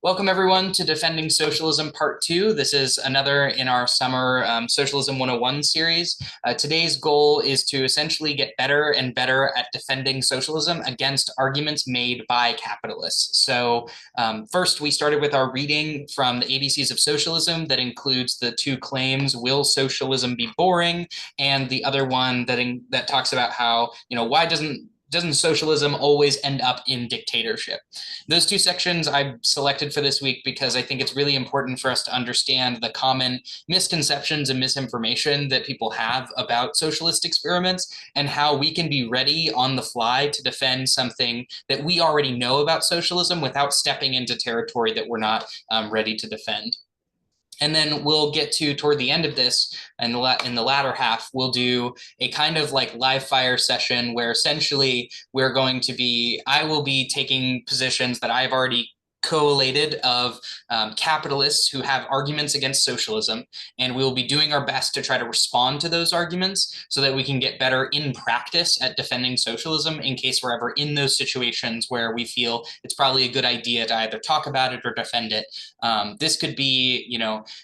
Welcome everyone to Defending Socialism Part 2. This is another in our summer Socialism 101 series. Today's goal is to essentially get better and better at defending socialism against arguments made by capitalists. So first we started with our reading from the ABCs of Socialism that includes the two claims, will socialism be boring? And the other one that talks about how, why doesn't socialism always end up in dictatorship? Those two sections I selected for this week because I think it's really important for us to understand the common misconceptions and misinformation that people have about socialist experiments and how we can be ready on the fly to defend something that we already know about socialism without stepping into territory that we're not ready to defend. And then we'll get to toward the end of this, and in the latter half, we'll do a kind of like live fire session where essentially I will be taking positions that I've already collated of capitalists who have arguments against socialism, and we will be doing our best to try to respond to those arguments so that we can get better in practice at defending socialism in case we're ever in those situations where we feel it's probably a good idea to either talk about it or defend it. This could be,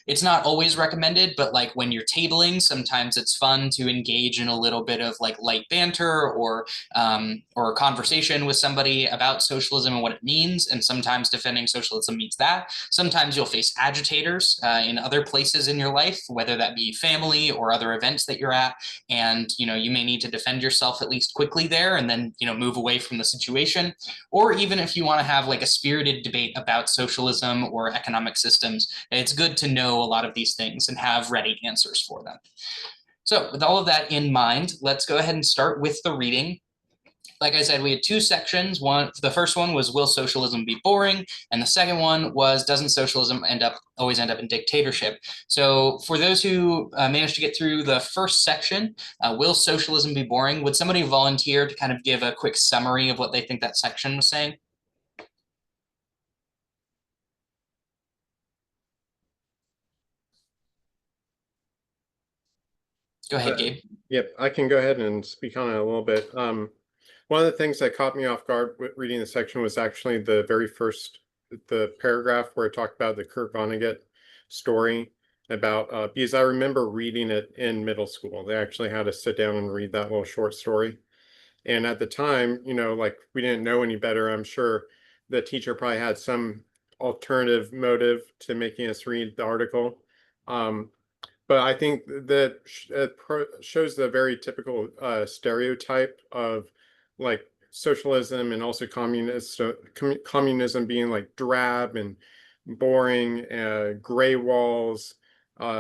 it's not always recommended, but like when you're tabling, sometimes it's fun to engage in a little bit of like light banter or a conversation with somebody about socialism and what it means. And sometimes defending socialism means that. Sometimes you'll face agitators in other places in your life, whether that be family or other events that you're at. And, you may need to defend yourself at least quickly there and then, move away from the situation. Or even if you want to have like a spirited debate about socialism or economic systems, it's good to know a lot of these things and have ready answers for them. So with all of that in mind, let's go ahead and start with the reading. Like I said, we had two sections. The first one was, will socialism be boring? And the second one was, doesn't socialism always end up in dictatorship? So for those who managed to get through the first section, will socialism be boring? Would somebody volunteer to kind of give a quick summary of what they think that section was saying? Go ahead, Gabe. Yep, I can go ahead and speak on it a little bit. One of the things that caught me off guard with reading the section was actually the very first, the paragraph where it talked about the Kurt Vonnegut story about, because I remember reading it in middle school. They actually had to sit down and read that little short story. And at the time, like we didn't know any better. I'm sure the teacher probably had some alternative motive to making us read the article. But I think that shows the very typical stereotype of like socialism and also communism being like drab and boring, gray walls,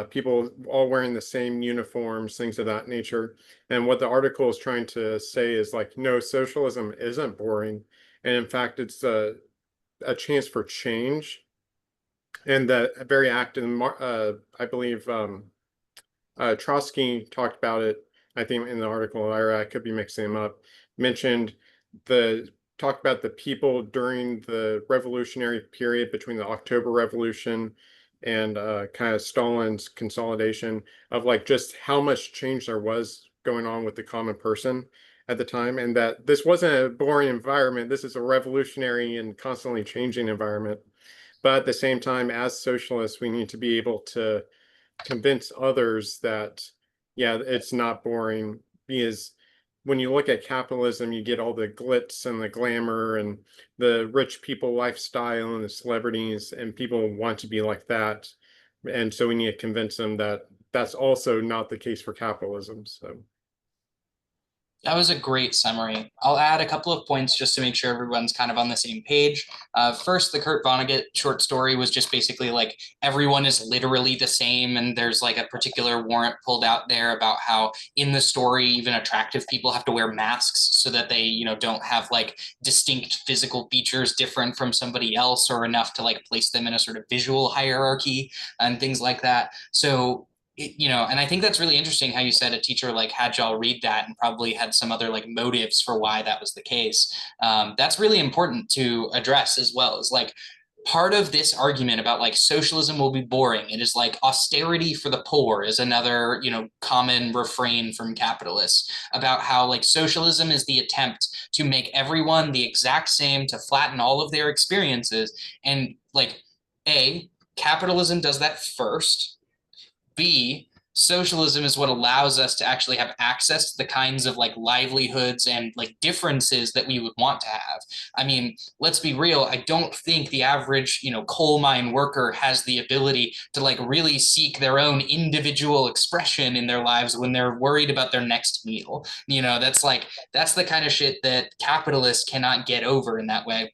people all wearing the same uniforms, things of that nature. And what the article is trying to say is like, no, socialism isn't boring. And in fact, it's a chance for change. And that very active, I believe, Trotsky talked about it, I think in the article, or I could be mixing them up, talked about the people during the revolutionary period between the October Revolution and kind of Stalin's consolidation of like just how much change there was going on with the common person at the time, and that this wasn't a boring environment. This is a revolutionary and constantly changing environment. But at the same time, as socialists, we need to be able to convince others that, yeah, it's not boring, because when you look at capitalism, you get all the glitz and the glamour and the rich people lifestyle and the celebrities, and people want to be like that. And so we need to convince them that that's also not the case for capitalism. So That was a great summary. I'll add a couple of points just to make sure everyone's kind of on the same page. First, the Kurt Vonnegut short story was just basically like everyone is literally the same, and there's like a particular warrant pulled out there about how in the story even attractive people have to wear masks so that they don't have like distinct physical features different from somebody else or enough to like place them in a sort of visual hierarchy and things like that. So and I think that's really interesting how you said a teacher like had y'all read that and probably had some other like motives for why that was the case. That's really important to address as well. Is like part of this argument about like socialism will be boring. It is like austerity for the poor is another, common refrain from capitalists about how like socialism is the attempt to make everyone the exact same, to flatten all of their experiences and like A, capitalism does that first. B, socialism is what allows us to actually have access to the kinds of like livelihoods and like differences that we would want to have. I mean, let's be real. I don't think the average, coal mine worker has the ability to like really seek their own individual expression in their lives when they're worried about their next meal. That's the kind of shit that capitalists cannot get over in that way.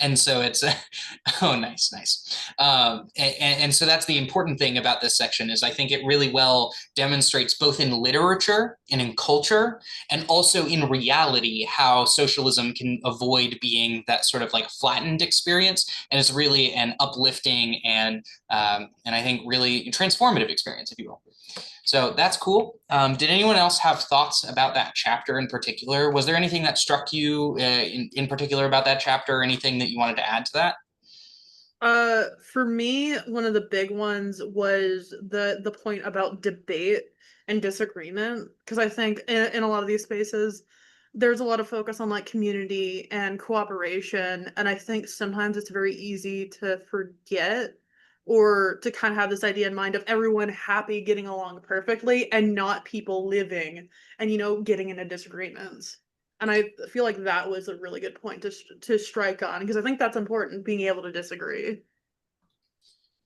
And so it's oh, nice. And so that's the important thing about this section is I think it really well demonstrates both in literature and in culture and also in reality how socialism can avoid being that sort of like flattened experience, and it's really an uplifting and I think really transformative experience, if you will. So that's cool. Did anyone else have thoughts about that chapter in particular? Was there anything that struck you in particular about that chapter, or anything that you wanted to add to that? For me, one of the big ones was the point about debate and disagreement, because I think in a lot of these spaces, there's a lot of focus on like community and cooperation, and I think sometimes it's very easy to forget or to kind of have this idea in mind of everyone happy getting along perfectly and not people living and getting into disagreements. And I feel like that was a really good point to strike on, because I think that's important, being able to disagree.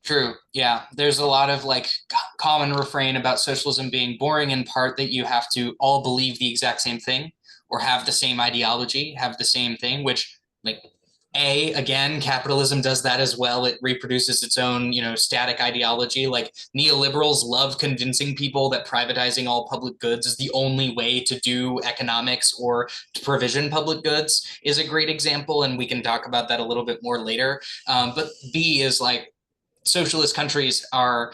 True. Yeah. There's a lot of like common refrain about socialism being boring, in part that you have to all believe the exact same thing or have the same ideology, have the same thing, which like again, capitalism does that as well. It reproduces its own, static ideology. Like neoliberals love convincing people that privatizing all public goods is the only way to do economics or to provision public goods is a great example. And we can talk about that a little bit more later. But B is like, socialist countries are,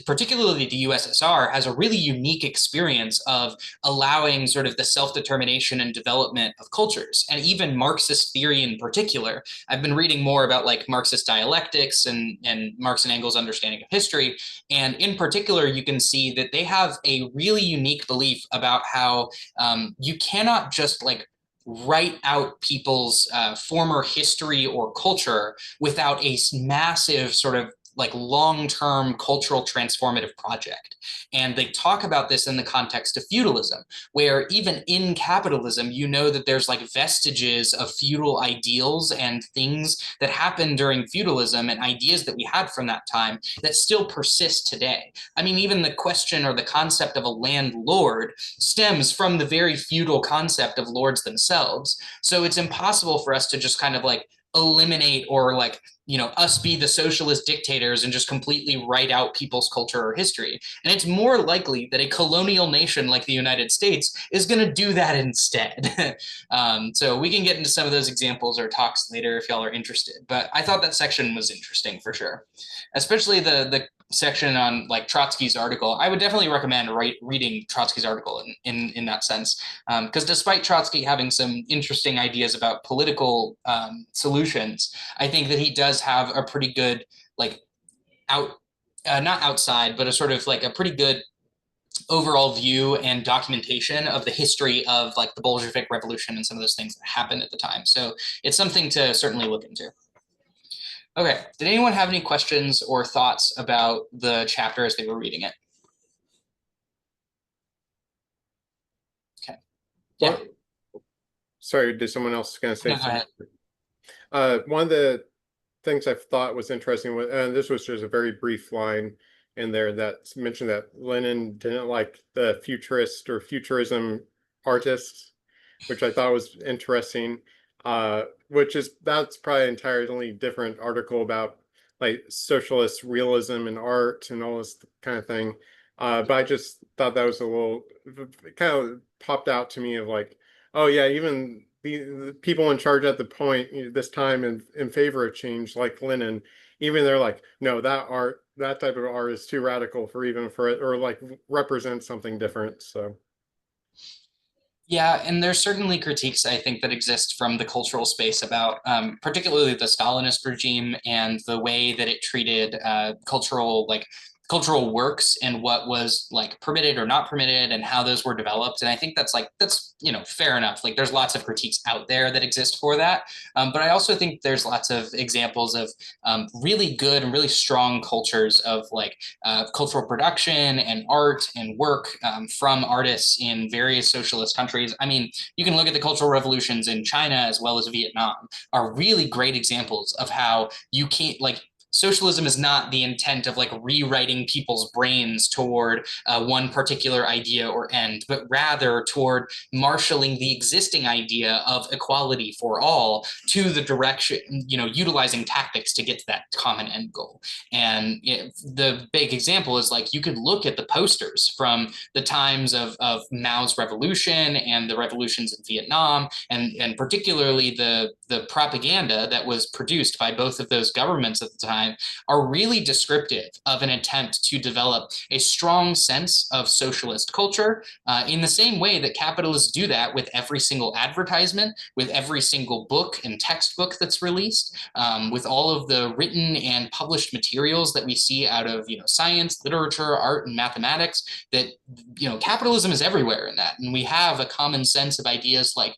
particularly the USSR, has a really unique experience of allowing sort of the self-determination and development of cultures, and even Marxist theory in particular. I've been reading more about like Marxist dialectics and Marx and Engels' understanding of history, and in particular, you can see that they have a really unique belief about how you cannot just like write out people's former history or culture without a massive sort of like long-term cultural transformative project. And they talk about this in the context of feudalism, where even in capitalism, that there's like vestiges of feudal ideals and things that happened during feudalism and ideas that we had from that time that still persist today. I mean, even the question or the concept of a landlord stems from the very feudal concept of lords themselves. So it's impossible for us to just kind of like eliminate or like us be the socialist dictators and just completely write out people's culture or history. And it's more likely that a colonial nation like the United States is going to do that instead. So we can get into some of those examples or talks later if y'all are interested. But I thought that section was interesting for sure, especially the section on like Trotsky's article. I would definitely recommend reading Trotsky's article in that sense, because despite Trotsky having some interesting ideas about political solutions, I think that he does have a pretty good like out not outside, but a sort of like a pretty good overall view and documentation of the history of like the Bolshevik Revolution and some of those things that happened at the time. So it's something to certainly look into. Okay, did anyone have any questions or thoughts about the chapter as they were reading it? Okay. Yeah. Sorry, did someone else going to say No, go something? One of the things I thought was interesting, and this was just a very brief line in there that mentioned that Lenin didn't like the futurist or futurism artists, which I thought was interesting. That's probably an entirely different article about like socialist realism and art and all this kind of thing. But I just thought that was a little, it kind of popped out to me of like, oh yeah, even the people in charge at the point this time in favor of change, like Lenin, even they're like, no, that type of art is too radical for it, or like represents something different. So yeah, and there's certainly critiques I think that exist from the cultural space about particularly the Stalinist regime and the way that it treated cultural like cultural works and what was like permitted or not permitted and how those were developed. And I think that's fair enough. Like there's lots of critiques out there that exist for that. But I also think there's lots of examples of really good and really strong cultures of like cultural production and art and work from artists in various socialist countries. I mean, you can look at the cultural revolutions in China as well as Vietnam are really great examples of how you can't like socialism is not the intent of like rewriting people's brains toward one particular idea or end, but rather toward marshaling the existing idea of equality for all to the direction, utilizing tactics to get to that common end goal. And the big example is like you could look at the posters from the times of Mao's revolution and the revolutions in Vietnam, and particularly the propaganda that was produced by both of those governments at the time are really descriptive of an attempt to develop a strong sense of socialist culture in the same way that capitalists do that with every single advertisement, with every single book and textbook that's released, with all of the written and published materials that we see out of science, literature, art, and mathematics, that capitalism is everywhere in that. And we have a common sense of ideas like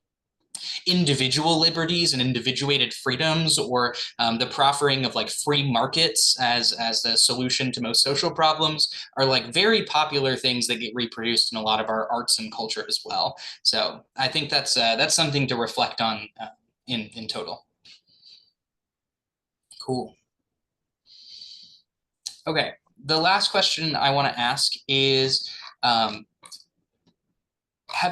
individual liberties and individuated freedoms, or the proffering of like free markets as the solution to most social problems, are like very popular things that get reproduced in a lot of our arts and culture as well. So I think that's something to reflect on in total. Cool. Okay, the last question I want to ask is, have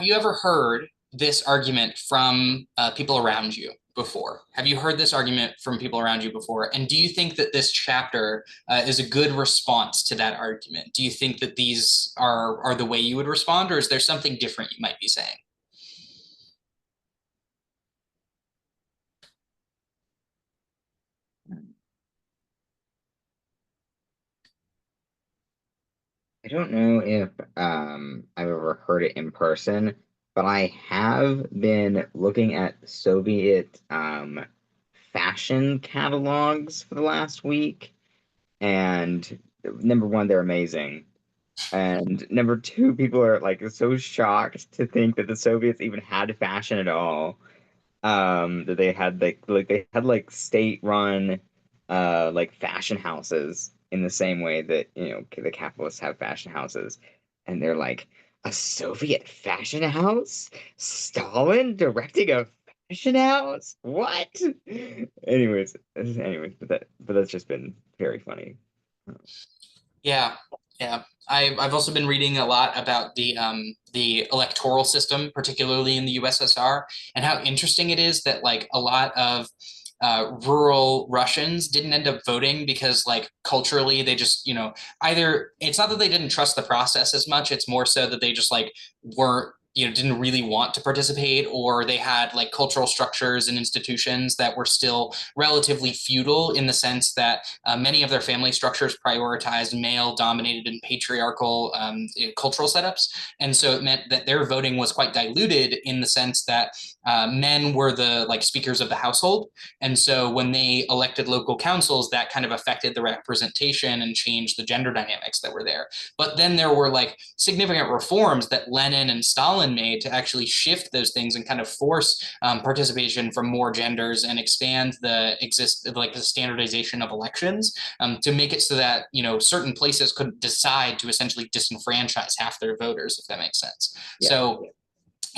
you ever heard this argument from people around you before? Have you heard this argument from people around you before? And do you think that this chapter is a good response to that argument? Do you think that these are the way you would respond, or is there something different you might be saying? I don't know if I've ever heard it in person, but I have been looking at Soviet fashion catalogs for the last week, and number one, they're amazing. And number two, people are like so shocked to think that the Soviets even had fashion at all. That they had like state-run like fashion houses in the same way that the capitalists have fashion houses, and they're like, a Soviet fashion house? Stalin directing a fashion house? What? Anyways, but that's just been very funny. Yeah, yeah. I've also been reading a lot about the electoral system, particularly in the USSR, and how interesting it is that like a lot of rural Russians didn't end up voting because like culturally they just either it's not that they didn't trust the process as much, it's more so that they just like weren't didn't really want to participate, or they had like cultural structures and institutions that were still relatively feudal in the sense that many of their family structures prioritized male dominated and patriarchal cultural setups. And so it meant that their voting was quite diluted in the sense that men were the like speakers of the household. And so when they elected local councils, that kind of affected the representation and changed the gender dynamics that were there. But then there were like significant reforms that Lenin and Stalin made to actually shift those things and kind of force participation from more genders and expand the standardization of elections to make it so that certain places could decide to essentially disenfranchise half their voters, if that makes sense. Yeah. So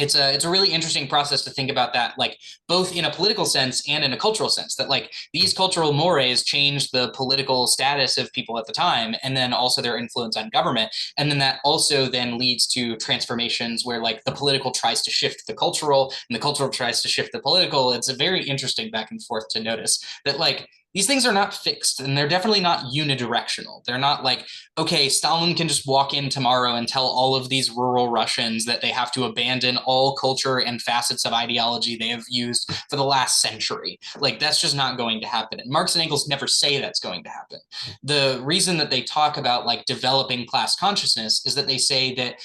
it's a really interesting process to think about that, like both in a political sense and in a cultural sense, that like these cultural mores change the political status of people at the time, and then also their influence on government. And then that also then leads to transformations where like the political tries to shift the cultural and the cultural tries to shift the political. It's a very interesting back and forth to notice that like these things are not fixed, and they're definitely not unidirectional. They're not like, okay, Stalin can just walk in tomorrow and tell all of these rural Russians that they have to abandon all culture and facets of ideology they have used for the last century. Like, that's just not going to happen. And Marx and Engels never say that's going to happen. The reason that they talk about like developing class consciousness is that they say that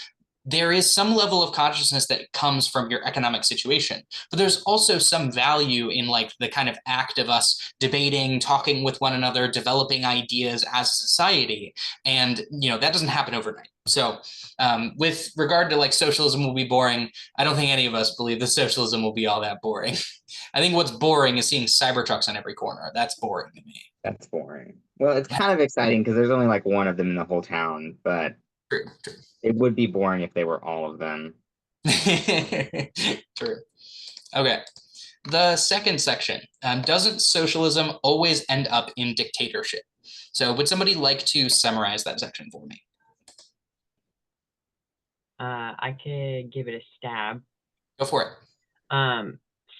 there is some level of consciousness that comes from your economic situation, but there's also some value in like the kind of act of us debating, talking with one another, developing ideas as a society. And, that doesn't happen overnight. So with regard to like socialism will be boring, I don't think any of us believe that socialism will be all that boring. I think what's boring is seeing Cybertrucks on every corner. That's boring to me. That's boring. Well, it's kind of exciting because there's only like one of them in the whole town, but True, true. it would be boring if they were all of them. True. Okay. The second section, doesn't socialism always end up in dictatorship? So would somebody like to summarize that section for me? I could give it a stab. Go for it.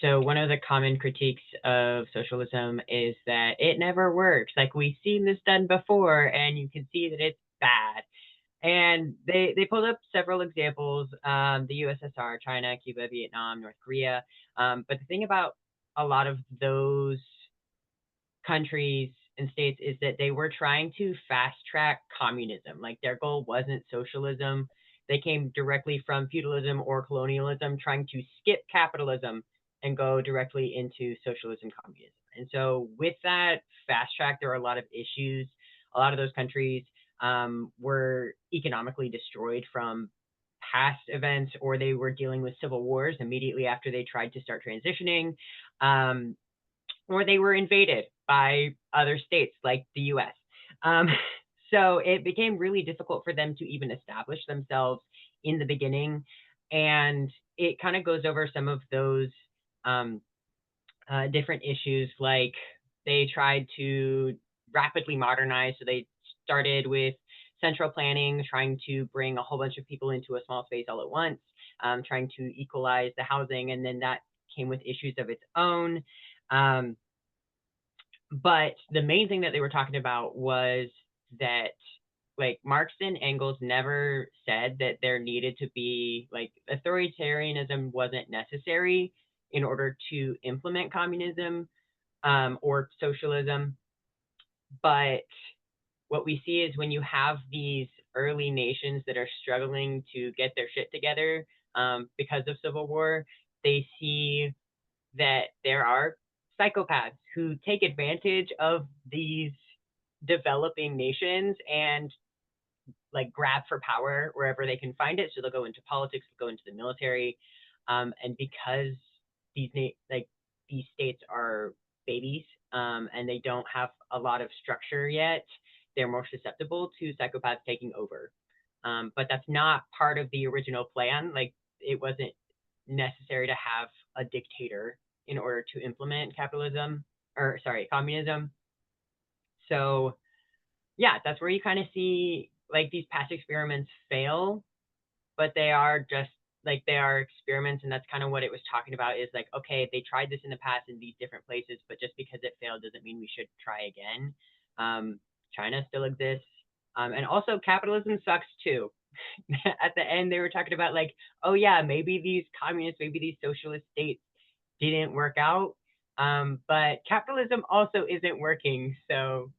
So one of the common critiques of socialism is that it never works. Like, we've seen this done before, and you can see that it's bad. And they pulled up several examples, the USSR, China, Cuba, Vietnam, North Korea. But the thing about a lot of those countries and states is that they were trying to fast track communism. Like, their goal wasn't socialism. They came directly from feudalism or colonialism, trying to skip capitalism and go directly into socialism, communism. And so with that fast track, there are a lot of issues. A lot of those countries were economically destroyed from past events, or they were dealing with civil wars immediately after they tried to start transitioning, or they were invaded by other states like the US. So it became really difficult for them to even establish themselves in the beginning. And it kind of goes over some of those different issues. Like, they tried to rapidly modernize. So they started with central planning, trying to bring a whole bunch of people into a small space all at once, trying to equalize the housing. And then that came with issues of its own. But the main thing that they were talking about was that, like, Marx and Engels never said that there needed to be, like, authoritarianism wasn't necessary in order to implement communism or socialism. But what we see is when you have these early nations that are struggling to get their shit together because of civil war, they see that there are psychopaths who take advantage of these developing nations and, like, grab for power wherever they can find it. So they'll go into politics, they'll go into the military, and because these states are babies and they don't have a lot of structure yet, they're more susceptible to psychopaths taking over. But that's not part of the original plan. Like, it wasn't necessary to have a dictator in order to implement communism. So yeah, that's where you kind of see, like, these past experiments fail, but they are just like, they are experiments. And that's kind of what it was talking about, is like, okay, they tried this in the past in these different places, but just because it failed doesn't mean we should try again. China still exists. And also capitalism sucks too. At the end, they were talking about, like, oh yeah, maybe these communists, maybe these socialist states didn't work out. But capitalism also isn't working. So,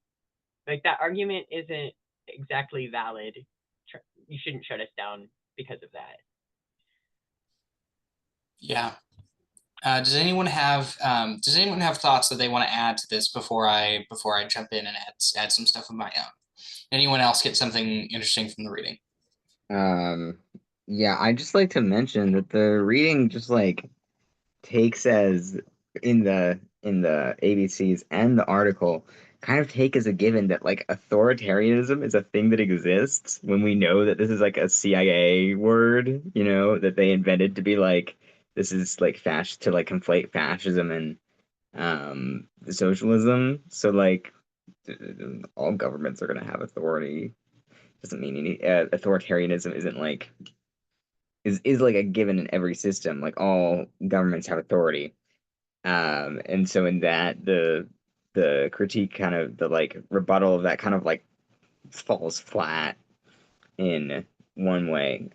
like, that argument isn't exactly valid. You shouldn't shut us down because of that. Yeah. Does anyone have thoughts that they want to add to this before I jump in and add some stuff of my own? Anyone else get something interesting from the reading? Yeah, I'd just like to mention that the reading just, like, takes as in the ABCs and the article kind of take as a given that, like, authoritarianism is a thing that exists, when we know that this is like a CIA word, that they invented to be like, this is like to like conflate fascism and socialism. So, like, all governments are going to have authority. Doesn't mean any authoritarianism isn't like is like a given in every system. Like, all governments have authority. And so in that, the critique, kind of the, like, rebuttal of that, kind of like falls flat in one way.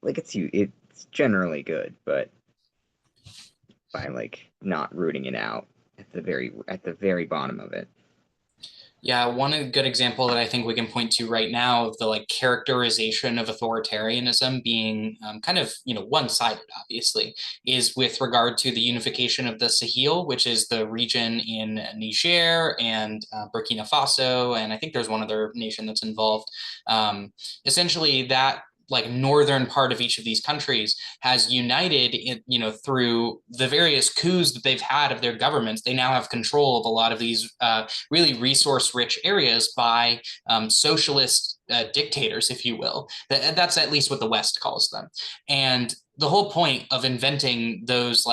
Like, it's generally good, but by, like, not rooting it out at the very bottom of it. Yeah, one good example that I think we can point to right now of the like characterization of authoritarianism being kind of, one-sided, obviously, is with regard to the unification of the Sahel, which is the region in Niger and Burkina Faso, and I think there's one other nation that's involved. Essentially, that like northern part of each of these countries has united in, through the various coups that they've had of their governments. They now have control of a lot of these really resource rich areas by socialist dictators, if you will. That's at least what the West calls them. And the whole point of inventing those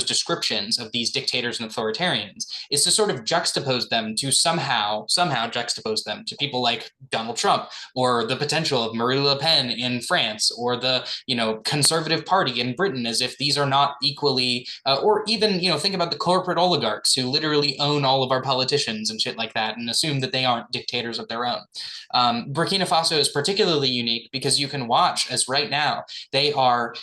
descriptions of these dictators and authoritarians is to sort of juxtapose them to somehow juxtapose them to people like Donald Trump or the potential of Marine Le Pen in France or the Conservative Party in Britain, as if these are not equally or even think about the corporate oligarchs who literally own all of our politicians and shit like that and assume that they aren't dictators of their own. Burkina Faso is particularly unique because you can watch as right now they are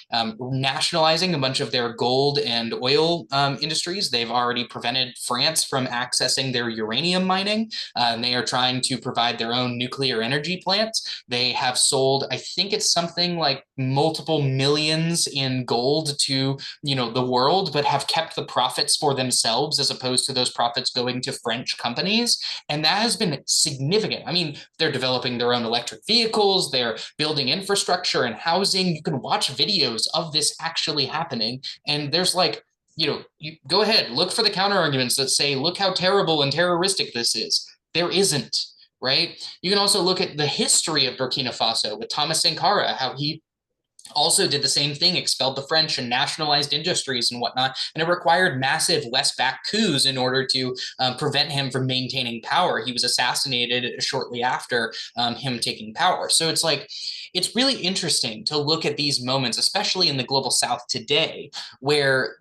nationalizing a bunch of their gold and oil industries. They've already prevented France from accessing their uranium mining. And they are trying to provide their own nuclear energy plants. They have sold, I think it's something like multiple millions in gold to the world, but have kept the profits for themselves as opposed to those profits going to French companies. And that has been significant. I mean, they're developing their own electric vehicles, they're building infrastructure and housing. You can watch videos of this actually happening. And there's you go ahead, look for the counter arguments that say, look how terrible and terroristic this is. There isn't, right? You can also look at the history of Burkina Faso with Thomas Sankara, how he also did the same thing, expelled the French and nationalized industries and whatnot. And it required massive West-backed coups in order to prevent him from maintaining power. He was assassinated shortly after him taking power. So it's really interesting to look at these moments, especially in the global South today, where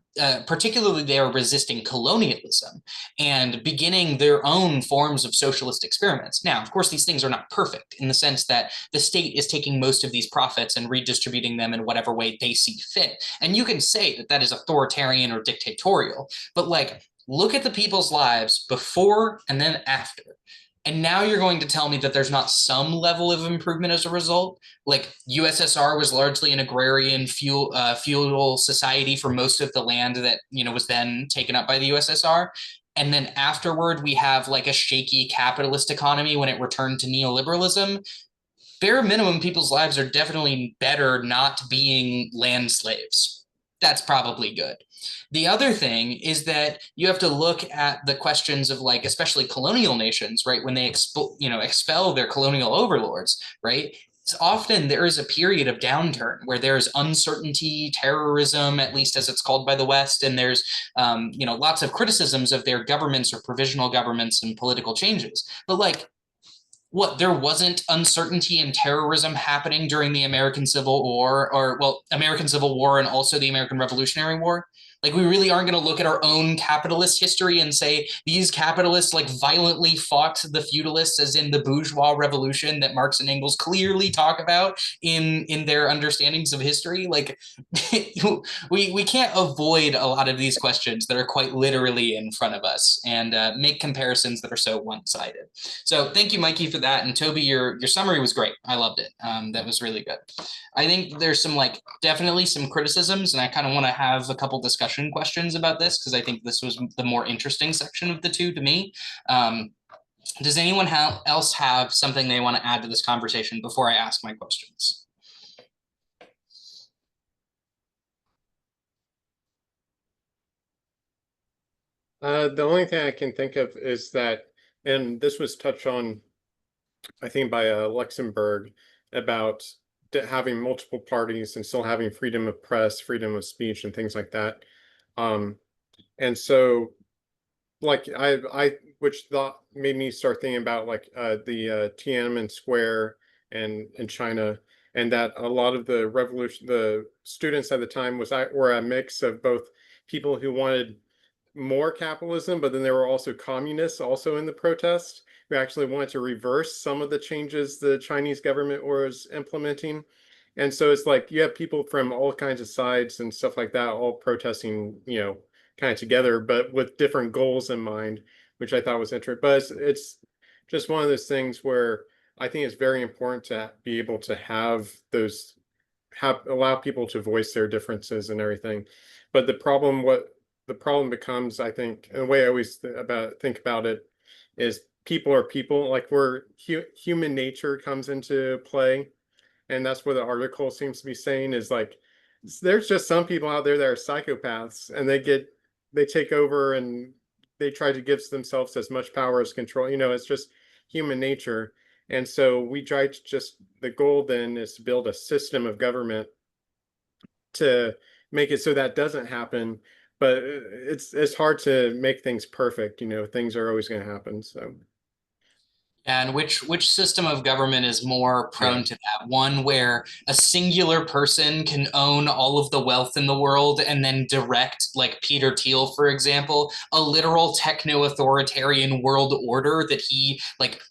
particularly they are resisting colonialism and beginning their own forms of socialist experiments. Now, of course, these things are not perfect in the sense that the state is taking most of these profits and redistributing them in whatever way they see fit. And you can say that that is authoritarian or dictatorial, but look at the people's lives before and then after. And now you're going to tell me that there's not some level of improvement as a result? Like USSR was largely an agrarian feudal society for most of the land that, was then taken up by the USSR. And then afterward, we have a shaky capitalist economy when it returned to neoliberalism. Bare minimum, people's lives are definitely better not being land slaves. That's probably good. The other thing is that you have to look at the questions of especially colonial nations, right? When they expel their colonial overlords, right? Often there is a period of downturn where there's uncertainty, terrorism, at least as it's called by the West, and there's lots of criticisms of their governments or provisional governments and political changes. But there wasn't uncertainty and terrorism happening during the American Civil War, American Civil War and also the American Revolutionary War. We really aren't going to look at our own capitalist history and say these capitalists violently fought the feudalists, as in the bourgeois revolution that Marx and Engels clearly talk about in their understandings of history. We can't avoid a lot of these questions that are quite literally in front of us and make comparisons that are so one-sided. So thank you, Mikey, for that. And Toby, your summary was great. I loved it. That was really good. I think there's some definitely some criticisms, and I kind of want to have a couple discussion questions about this because I think this was the more interesting section of the two to me. Does anyone else have something they want to add to this conversation before I ask my questions? The only thing I can think of is that, and this was touched on, I think, by Luxembourg, about having multiple parties and still having freedom of press, freedom of speech, and things like that. And so, which thought made me start thinking about the Tiananmen Square in China, and that a lot of the students at the time were a mix of both people who wanted more capitalism, but then there were also communists also in the protest who actually wanted to reverse some of the changes the Chinese government was implementing. And so it's you have people from all kinds of sides and stuff like that, all protesting, kind of together, but with different goals in mind, which I thought was interesting. But just one of those things where I think it's very important to be able to have those, allow people to voice their differences and everything. But the problem becomes, I think, and the way I always think about it is people are people, like human nature comes into play. And that's what the article seems to be saying, is like, there's just some people out there that are psychopaths, and they take over and they try to give themselves as much power as control. It's just human nature. And so we try to the goal then is to build a system of government to make it so that doesn't happen. But it's hard to make things perfect. Things are always going to happen. So. And which system of government is more prone to that? One where a singular person can own all of the wealth in the world and then direct, like Peter Thiel, for example, a literal techno-authoritarian world order that he like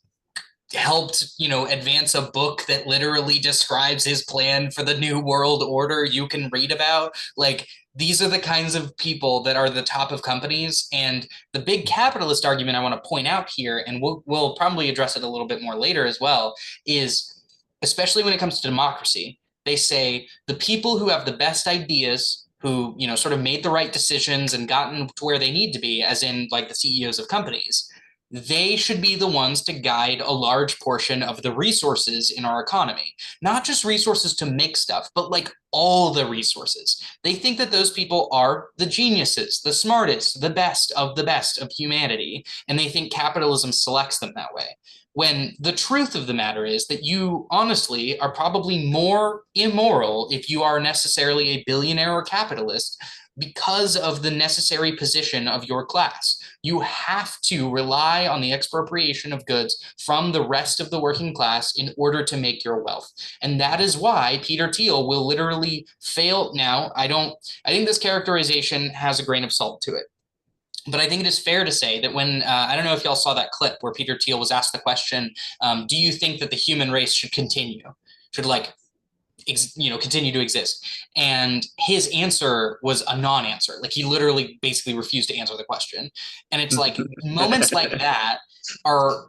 helped, advance a book that literally describes his plan for the new world order you can read about. Like, these are the kinds of people that are the top of companies. And the big capitalist argument I want to point out here, and we'll probably address it a little bit more later as well, is especially when it comes to democracy, they say the people who have the best ideas, who, sort of made the right decisions and gotten to where they need to be, as in like the CEOs of companies, they should be the ones to guide a large portion of the resources in our economy. Not just resources to make stuff, but like all the resources. They think that those people are the geniuses, the smartest, the best of humanity, and they think capitalism selects them that way. When the truth of the matter is that you honestly are probably more immoral if you are necessarily a billionaire or capitalist, because of the necessary position of your class. You have to rely on the expropriation of goods from the rest of the working class in order to make your wealth. And that is why Peter Thiel will literally fail. Now, I think this characterization has a grain of salt to it. But I think it is fair to say that when, I don't know if y'all saw that clip where Peter Thiel was asked the question, do you think that the human race should continue? Should continue to exist? And his answer was a non-answer. Like, he literally basically refused to answer the question. And it's like moments like that are,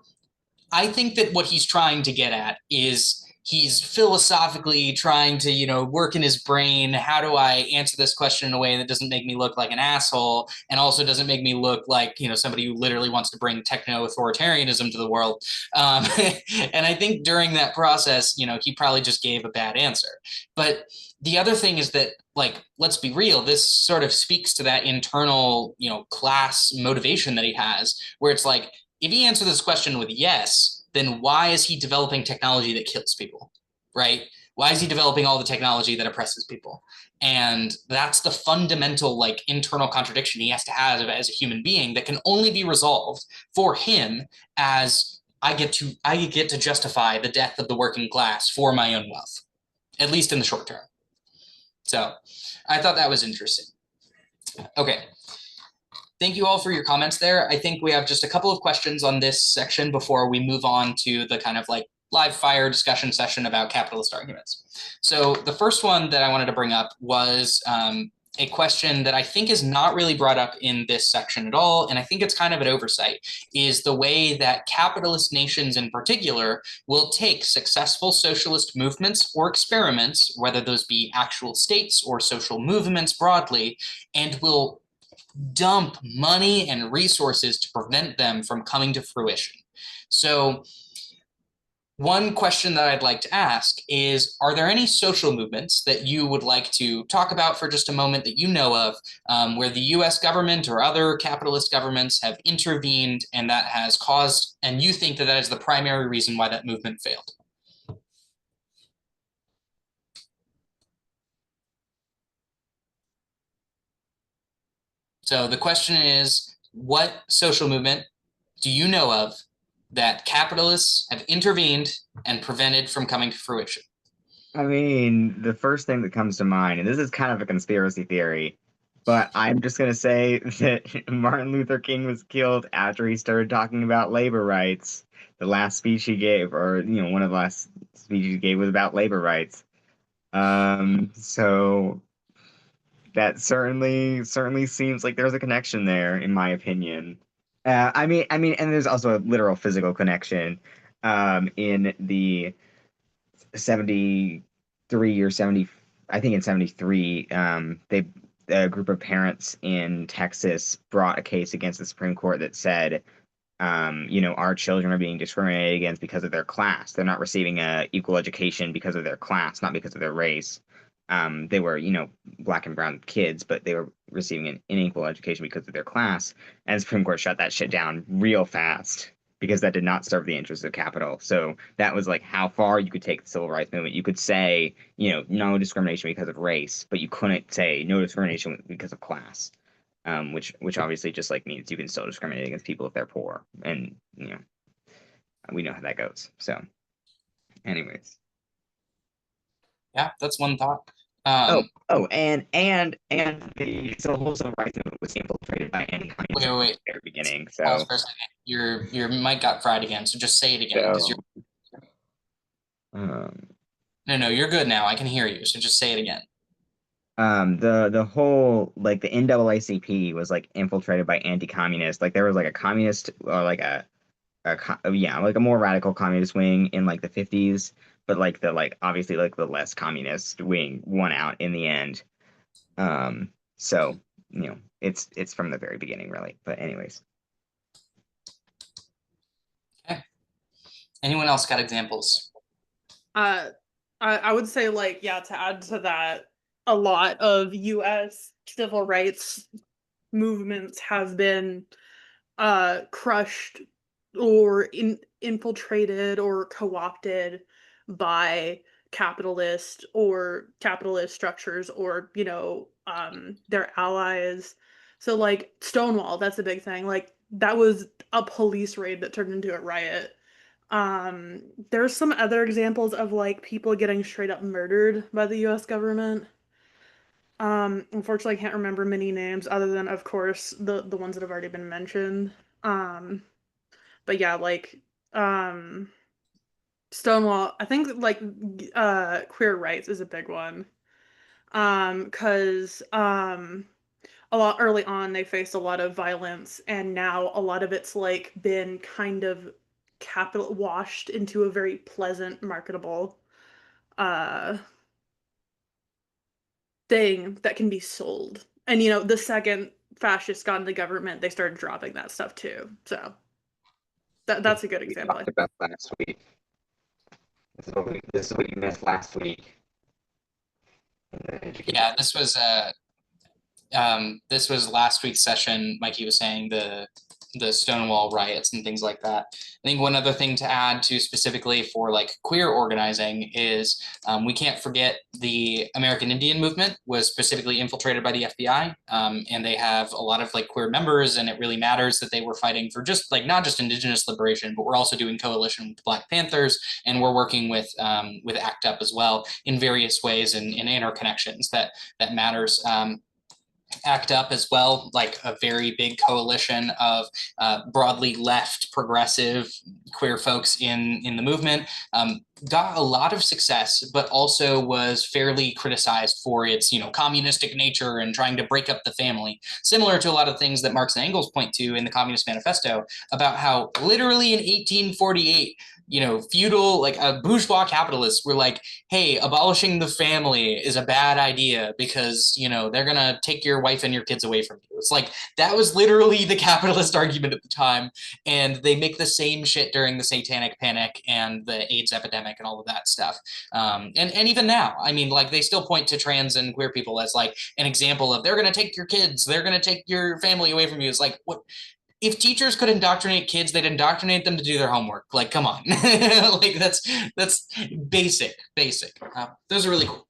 I think that what he's trying to get at is he's philosophically trying to, work in his brain. How do I answer this question in a way that doesn't make me look like an asshole and also doesn't make me look like, somebody who literally wants to bring techno-authoritarianism to the world? And I think during that process, he probably just gave a bad answer. But the other thing is that, like, let's be real, this sort of speaks to that internal, class motivation that he has, where it's like, if he answers this question with yes, then why is he developing technology that kills people, right? Why is he developing all the technology that oppresses people? And that's the fundamental, like, internal contradiction he has to have as a human being that can only be resolved for him as I get to justify the death of the working class for my own wealth, at least in the short term. So I thought that was interesting. Okay. Thank you all for your comments there. I think we have just a couple of questions on this section before we move on to the kind of like live fire discussion session about capitalist arguments. So the first one that I wanted to bring up was a question that I think is not really brought up in this section at all, and I think it's kind of an oversight, is the way that capitalist nations in particular will take successful socialist movements or experiments, whether those be actual states or social movements broadly, and will dump money and resources to prevent them from coming to fruition. So one question that I'd like to ask is, are there any social movements that you would like to talk about for just a moment that you know of, where the US government or other capitalist governments have intervened and that has caused, and you think that that is the primary reason why that movement failed? So the question is, what social movement do you know of that capitalists have intervened and prevented from coming to fruition? I mean, the first thing that comes to mind, and this is kind of a conspiracy theory, but I'm just going to say that Martin Luther King was killed after he started talking about labor rights. The last speech he gave, or, one of the last speeches he gave was about labor rights. So that certainly seems like there's a connection there, in my opinion. And there's also a literal physical connection. In the 73 or 70, I think in 73, a group of parents in Texas brought a case against the Supreme Court that said, our children are being discriminated against because of their class. They're not receiving a equal education because of their class, not because of their race. They were, black and brown kids, but they were receiving an unequal education because of their class. And the Supreme Court shut that shit down real fast because that did not serve the interests of capital. So that was like how far you could take the civil rights movement. You could say, no discrimination because of race, but you couldn't say no discrimination because of class. Which obviously just like means you can still discriminate against people if they're poor, and we know how that goes. So, anyways, Yeah, that's one thought. and the civil rights movement was infiltrated by anti-communism wait. at the very beginning. Pause So for a second. Your mic got fried again, so just say it again because No, you're good now. I can hear you, so just say it again. The whole like the NAACP was like infiltrated by anti-communists. Like there was like a communist or like like a more radical communist wing in like the 50s, but like obviously like the less communist wing won out in the end. So it's from the very beginning really. But anyways. Okay. Anyone else got examples? I would say to add to that, a lot of US civil rights movements have been crushed or infiltrated or co-opted by capitalist structures or their allies. So Stonewall, that's a big thing. That was a police raid that turned into a riot. There's some other examples of people getting straight up murdered by the US government. Unfortunately I can't remember many names other than of course the ones that have already been mentioned. But yeah, Stonewall, I think queer rights is a big one. Cause a lot early on they faced a lot of violence, and now a lot of it's been kind of capital washed into a very pleasant, marketable thing that can be sold. And the second fascists got into government, they started dropping that stuff too. So that's a good example. We talked about last week. This is what you missed last week. Yeah, this was last week's session. Mikey was saying the Stonewall riots and things like that. I think one other thing to add to specifically for queer organizing is we can't forget the American Indian movement was specifically infiltrated by the FBI, and they have a lot of queer members, and it really matters that they were fighting for just not just indigenous liberation, but we're also doing coalition with Black Panthers, and we're working with ACT UP as well in various ways and in interconnections that matters. ACT UP as well, a very big coalition of broadly left progressive queer folks in the movement, got a lot of success, but also was fairly criticized for its communistic nature and trying to break up the family, similar to a lot of things that Marx and Engels point to in the Communist Manifesto about how literally in 1848 feudal, bourgeois capitalists were hey, abolishing the family is a bad idea because, they're going to take your wife and your kids away from you. It's that was literally the capitalist argument at the time. And they make the same shit during the Satanic Panic and the AIDS epidemic and all of that stuff. And even now, I mean, they still point to trans and queer people as an example of they're going to take your kids, they're going to take your family away from you. It's what? If teachers could indoctrinate kids, they'd indoctrinate them to do their homework. Come on. That's basic. Those are really cool.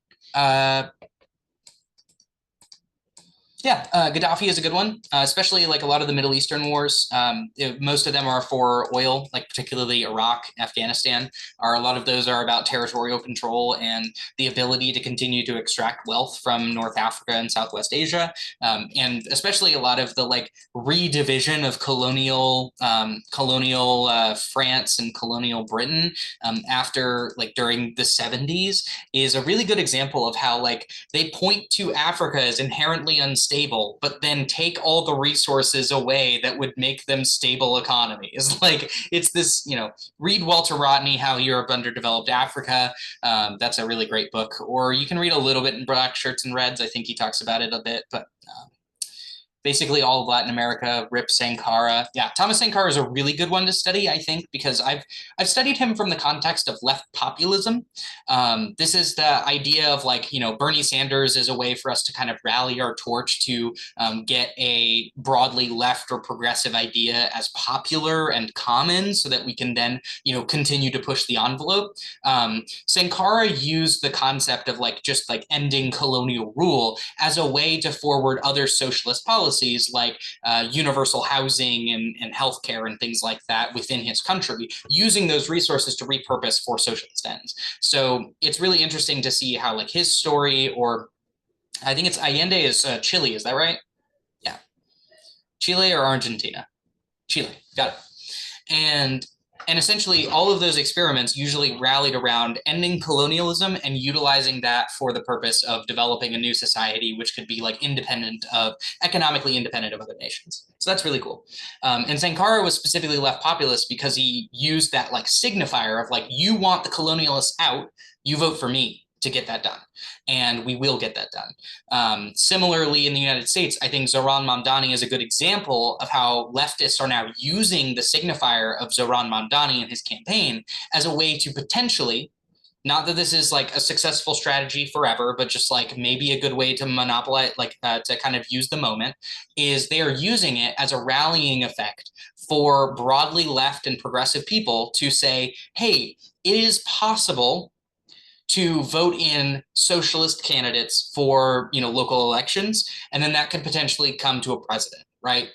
Gaddafi is a good one, especially a lot of the Middle Eastern wars. Most of them are for oil, particularly Iraq, Afghanistan. A lot of those are about territorial control and the ability to continue to extract wealth from North Africa and Southwest Asia, and especially a lot of the redivision of colonial France and colonial Britain after during the 70s is a really good example of how they point to Africa as inherently unstable stable, but then take all the resources away that would make them stable economies. Like, it's this, read Walter Rodney, How Europe Underdeveloped Africa. That's a really great book. Or you can read a little bit in Black Shirts and Reds. I think he talks about it a bit, but basically all of Latin America, Rip Sankara. Yeah, Thomas Sankara is a really good one to study, I think, because I've studied him from the context of left populism. This is the idea of, like, Bernie Sanders is a way for us to kind of rally our torch to get a broadly left or progressive idea as popular and common so that we can then, continue to push the envelope. Sankara used the concept of just ending colonial rule as a way to forward other socialist policies like universal housing and healthcare and things like that within his country, using those resources to repurpose for socialist ends. So it's really interesting to see how his story, or I think it's Allende is Chile, is that right? Yeah. Chile or Argentina? Chile, got it. And essentially all of those experiments usually rallied around ending colonialism and utilizing that for the purpose of developing a new society, which could be economically independent of other nations. So that's really cool. And Sankara was specifically left populist because he used that signifier of you want the colonialists out, you vote for me to get that done. And we will get that done. Similarly, in the United States, I think Zoran Mamdani is a good example of how leftists are now using the signifier of Zoran Mamdani in his campaign as a way to potentially, not that this is a successful strategy forever, but just maybe a good way to monopolize, to kind of use the moment, is they are using it as a rallying effect for broadly left and progressive people to say, hey, it is possible to vote in socialist candidates for local elections, and then that could potentially come to a president, right?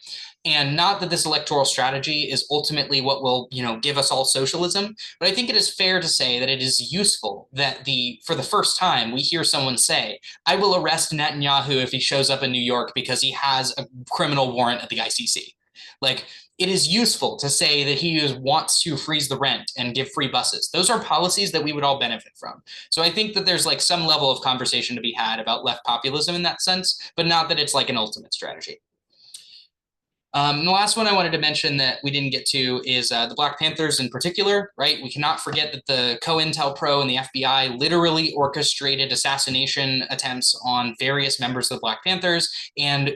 And not that this electoral strategy is ultimately what will give us all socialism, but I think it is fair to say that it is useful that for the first time we hear someone say, I will arrest Netanyahu if he shows up in New York because he has a criminal warrant at the ICC. It is useful to say that he wants to freeze the rent and give free buses. Those are policies that we would all benefit from. So I think that there's some level of conversation to be had about left populism in that sense, but not that it's an ultimate strategy. And the last one I wanted to mention that we didn't get to is the Black Panthers in particular, right? We cannot forget that the COINTELPRO and the FBI literally orchestrated assassination attempts on various members of the Black Panthers. And,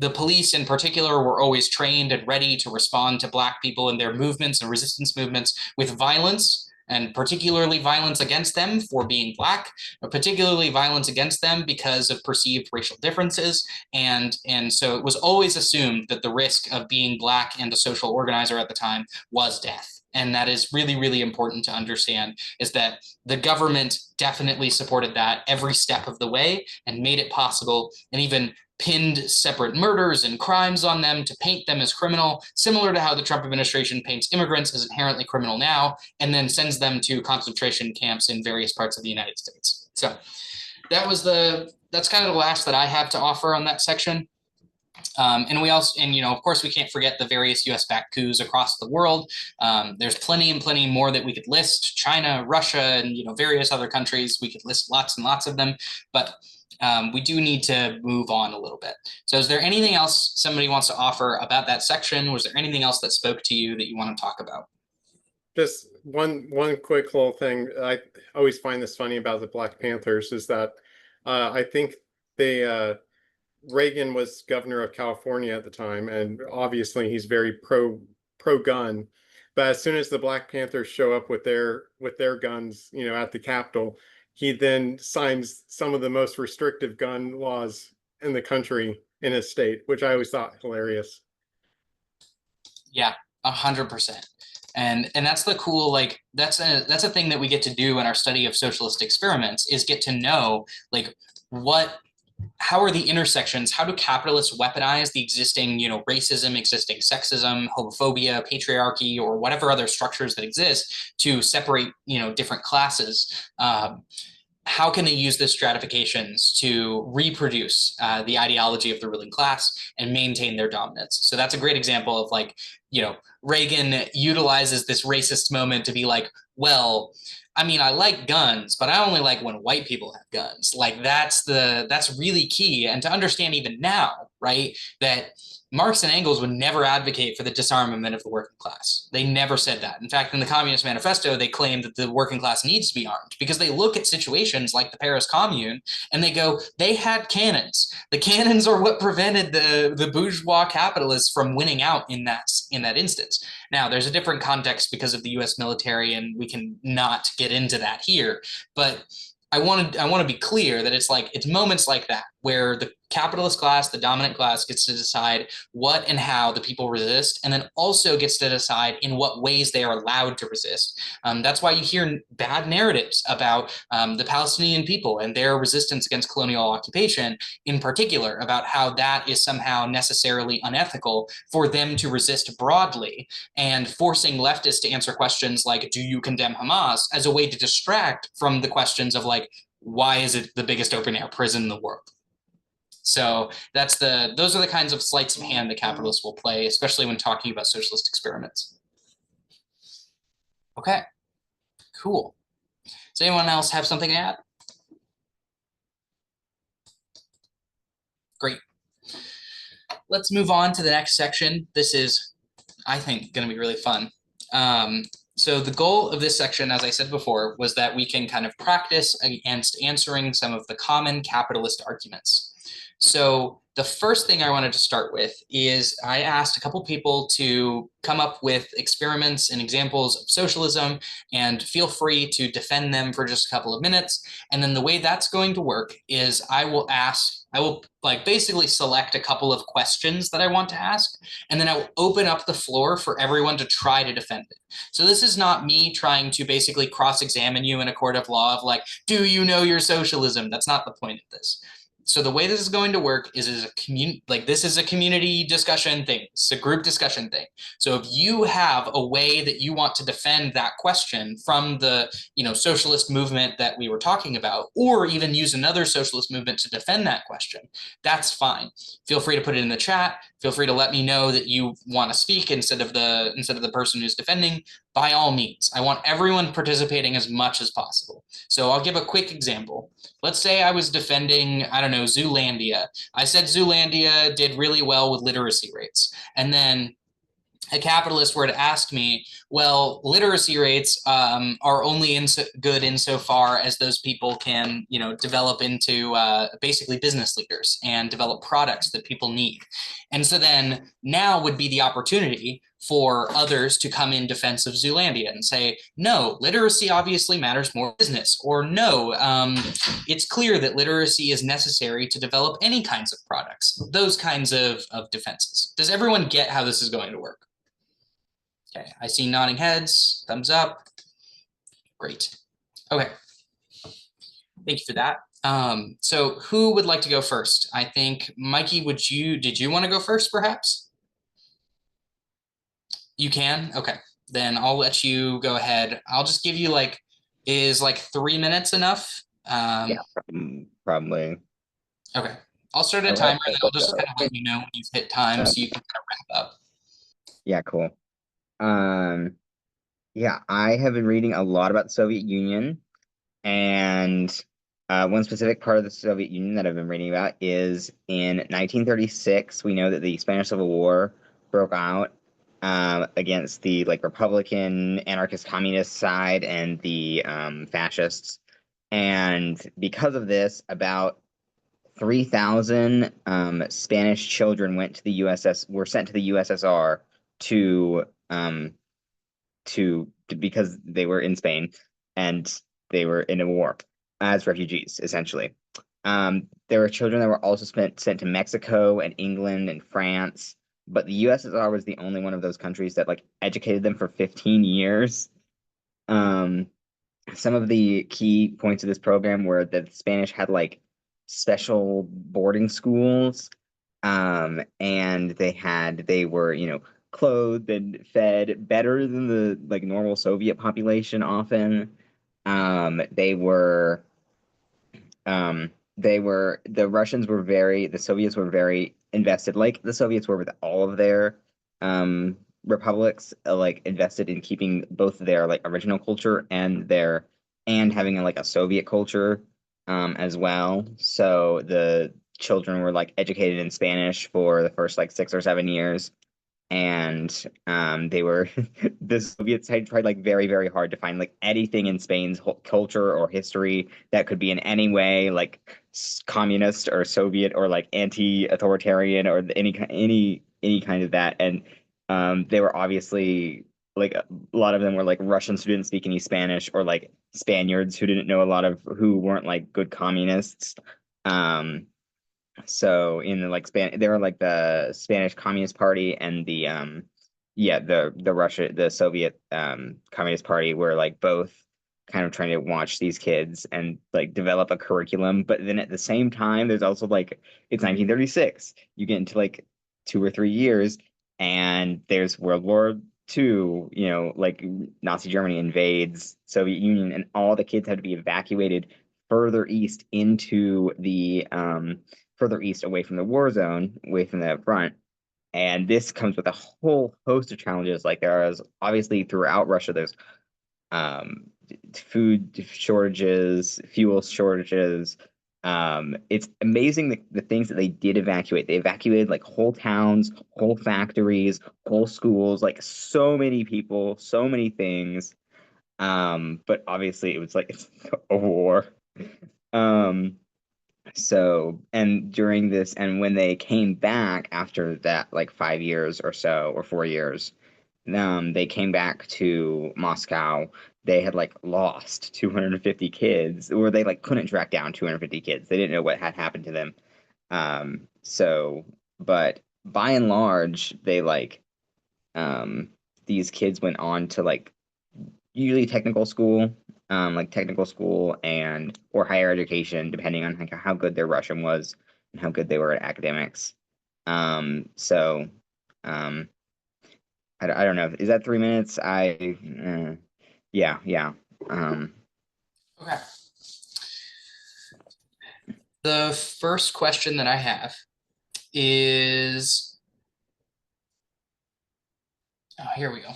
the police in particular were always trained and ready to respond to Black people in their movements and resistance movements with violence, and particularly violence against them for being Black, or particularly violence against them because of perceived racial differences. And so it was always assumed that the risk of being Black and a social organizer at the time was death. And that is really, really important to understand, is that the government definitely supported that every step of the way and made it possible, and even pinned separate murders and crimes on them to paint them as criminal, similar to how the Trump administration paints immigrants as inherently criminal now, and then sends them to concentration camps in various parts of the United States. So that's kind of the last that I have to offer on that section. And we also, of course, we can't forget the various US-backed coups across the world. There's plenty and plenty more that we could list: China, Russia, and various other countries. We could list lots and lots of them, but we do need to move on a little bit. So is there anything else somebody wants to offer about that section? Was there anything else that spoke to you that you want to talk about? Just one quick little thing. I always find this funny about the Black Panthers is that I think Reagan was governor of California at the time, and obviously he's very pro-gun. But as soon as the Black Panthers show up with their guns, at the Capitol, he then signs some of the most restrictive gun laws in the country in his state, which I always thought hilarious. Yeah, 100%. And that's the cool, that's a thing that we get to do in our study of socialist experiments, is get to know how are the intersections, how do capitalists weaponize the existing, racism, existing sexism, homophobia, patriarchy, or whatever other structures that exist to separate, different classes. How can they use this stratifications to reproduce the ideology of the ruling class and maintain their dominance? So that's a great example of Reagan utilizes this racist moment to be well, I mean, I like guns, but I only like when white people have guns. Like that's really key. And to understand even now, right, that Marx and Engels would never advocate for the disarmament of the working class. They never said that. In fact, in the Communist Manifesto, they claim that the working class needs to be armed because they look at situations like the Paris Commune and they go, they had cannons. The cannons are what prevented the bourgeois capitalists from winning out in that instance. Now, there's a different context because of the US military, and we can not get into that here. But I want to be clear that it's moments like that where the capitalist class, the dominant class, gets to decide what and how the people resist, and then also gets to decide in what ways they are allowed to resist. That's why you hear bad narratives about the Palestinian people and their resistance against colonial occupation, in particular, about how that is somehow necessarily unethical for them to resist broadly, and forcing leftists to answer questions like, do you condemn Hamas, as a way to distract from the questions of like, why is it the biggest open air prison in the world? So those are the kinds of sleights of hand the capitalists will play, especially when talking about socialist experiments. Okay, cool. Does anyone else have something to add? Great. Let's move on to the next section. This is, I think, going to be really fun. So the goal of this section, as I said before, was that we can kind of practice against answering some of the common capitalist arguments. So the first thing I wanted to start with is I asked a couple people to come up with experiments and examples of socialism, and feel free to defend them for just a couple of minutes. And then the way that's going to work is I will like basically select a couple of questions that I want to ask, and then I will open up the floor for everyone to try to defend it. So this is not me trying to basically cross-examine you in a court of law of like, do you know your socialism? That's not the point of this. So the way this is going to work is this is a community discussion thing. It's a group discussion thing. So if you have a way that you want to defend that question from the socialist movement that we were talking about, or even use another socialist movement to defend that question, that's fine. Feel free to put it in the chat. Feel free to let me know that you want to speak instead of the person who's defending. By all means, I want everyone participating as much as possible. So I'll give a quick example. Let's say I was defending, I don't know, Zoolandia. I said Zoolandia did really well with literacy rates. And then a capitalist were to ask me, well, literacy rates are only good insofar as those people can, develop into basically business leaders and develop products that people need. And so then now would be the opportunity for others to come in defense of Zoolandia and say, no, literacy obviously matters more business, or no, it's clear that literacy is necessary to develop any kinds of products, those kinds of defenses. Does everyone get how this is going to work? Okay, I see nodding heads, thumbs up. Great. Okay. Thank you for that. So who would like to go first? I think, Mikey, did you want to go first, perhaps? You can? Okay. Then I'll let you go ahead. I'll just give you is 3 minutes enough? Yeah, probably. Okay. I'll start a timer, and I'll just kind of let you know when you've hit time so you can kind of wrap up. Yeah, cool. Yeah, I have been reading a lot about the Soviet Union, and one specific part of the Soviet Union that I've been reading about is in 1936, we know that the Spanish Civil War broke out against the Republican, anarchist, communist side and the fascists. And because of this, about 3,000 Spanish children were sent to the USSR because they were in Spain and they were in a war as refugees, essentially. There were children that were also sent to Mexico and England and France, but the USSR was the only one of those countries that educated them for 15 years. Some of the key points of this program were that the Spanish had special boarding schools, and they were clothed and fed better than the normal Soviet population often. The Soviets were very invested, like the Soviets were with all of their republics, invested in keeping both their original culture and their and having like a Soviet culture as well. So the children were like educated in Spanish for the first like 6 or 7 years, and they were the Soviets had tried like very, very hard to find like anything in Spain's culture or history that could be in any way like communist or Soviet or like anti-authoritarian or any kind of that. And they were obviously like a lot of them were like Russians who didn't speak any Spanish, or like Spaniards who didn't know a lot of who weren't like good communists. Um, so in the like they were like the Spanish Communist Party and the Soviet Communist Party were like both kind of trying to watch these kids and like develop a curriculum. But then at the same time, there's also like it's 1936. You get into like 2 or 3 years, and there's World War II. Like Nazi Germany invades Soviet Union, and all the kids have to be evacuated further east into the further east away from the war zone, away from the front. And this comes with a whole host of challenges. Like there is obviously throughout Russia, there's food shortages, fuel shortages. It's amazing the things that they did evacuate. They evacuated like whole towns, whole factories, whole schools, like so many people, so many things. But obviously it was like it's a war. So, and during this, and when they came back after that, like 5 years or so, or 4 years, they came back to Moscow. They had like lost 250 kids, or they like couldn't track down 250 kids. They didn't know what had happened to them. But by and large, they these kids went on to like usually technical school and or higher education, depending on like how good their Russian was and how good they were at academics. So I don't know. Is that 3 minutes? Yeah. Okay. The first question that I have is, here we go.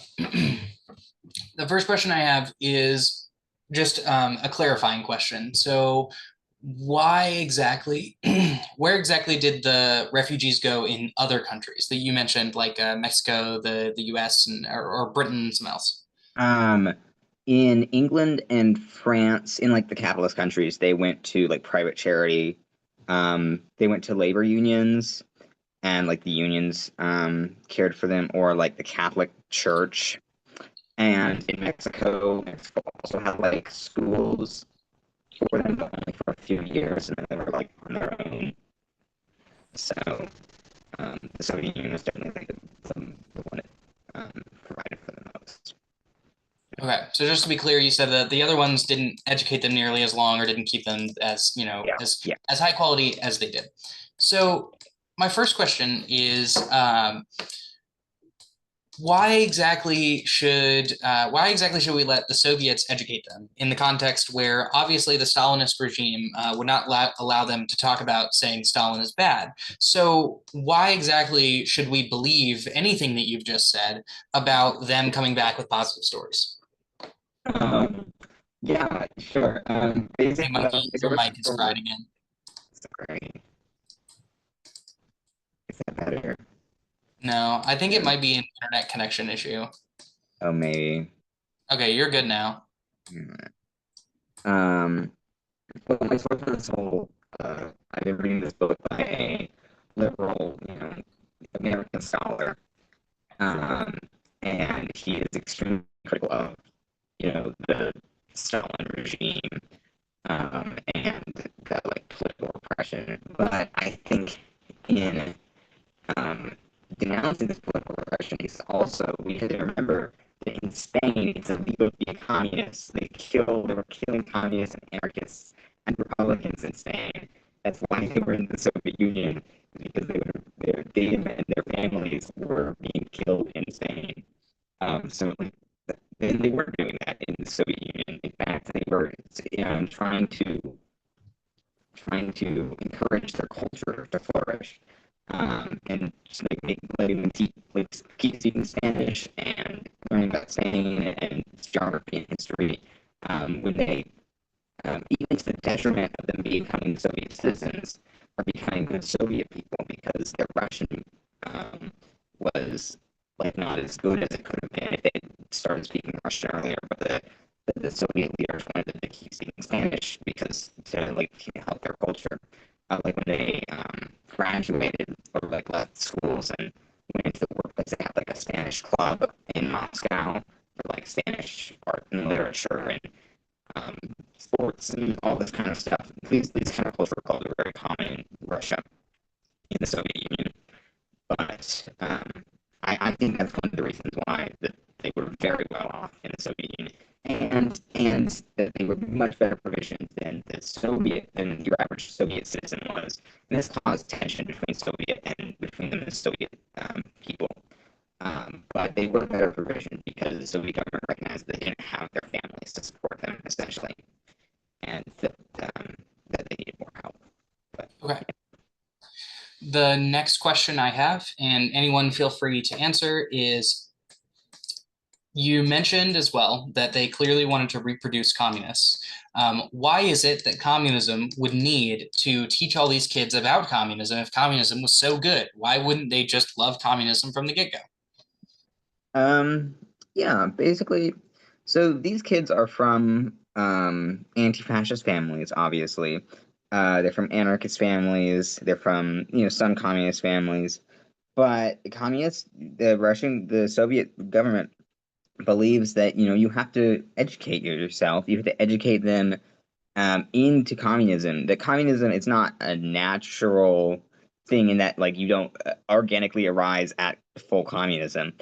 The first question I have is just a clarifying question. So why exactly, where exactly did the refugees go in other countries that you mentioned, like Mexico, the US, or Britain, and some else? In England and France, in like the capitalist countries, they went to like private charity. They went to labor unions, and like the unions cared for them, or like the Catholic Church. And in Mexico also had like schools for them, but only for a few years, and then they were like on their own. So the Soviet Union was definitely like the one that provided for the most. Okay, so just to be clear, you said that the other ones didn't educate them nearly as long, or didn't keep them as, as high quality as they did. So my first question is, why exactly should we let the Soviets educate them in the context where obviously the Stalinist regime would not allow them to talk about saying Stalin is bad? So why exactly should we believe anything that you've just said about them coming back with positive stories? Yeah, sure. Basically, Your mic is fried again. Sorry. Is that better? No, I think it might be an internet connection issue. Oh, maybe. Okay, you're good now. Well, my source for this whole, I've been reading this book by a liberal, American scholar, and he is extremely critical of, the Stalin regime, and that like political repression. But I think in denouncing this political repression is also, we have to remember that in Spain it's illegal to be a communist. They were killing communists and anarchists and Republicans in Spain. That's why they were in the Soviet Union, because they and their families were being killed in Spain. So like, they weren't doing that in the Soviet Union. In fact, they were trying to encourage their culture to flourish, and just like letting them keep speaking Spanish and learning about Spain and geography and history, when they even to the detriment of them becoming Soviet citizens or becoming good Soviet people, because their Russian was like not as good as it could have been if they had started speaking Russian earlier. But the Soviet leaders wanted them to keep speaking Spanish because to like help their culture. Like when they graduated or like left schools and went into the workplace, they had like a Spanish club in Moscow for like Spanish art and literature and sports and all this kind of stuff. These kind of cultural clubs are very common in Russia, in the Soviet Union. But I think that's one of the reasons why that they were very well off in the Soviet Union, and that they were much better provisioned than your average Soviet citizen was. And this caused tension between them and the Soviet people. But they were better provisioned because the Soviet government recognized that they didn't have their families to support them, essentially, and that they needed more help. But, Okay. The next question I have, and anyone feel free to answer, is you mentioned as well that they clearly wanted to reproduce communists. Why is it that communism would need to teach all these kids about communism if communism was so good? Why wouldn't they just love communism from the get-go? Yeah, basically. So these kids are from anti-fascist families, obviously. They're from anarchist families. They're from, some communist families. But the Soviet government believes that, you have to educate yourself. You have to educate them into communism. That communism is not a natural thing in that, like, you don't organically arise at full communism.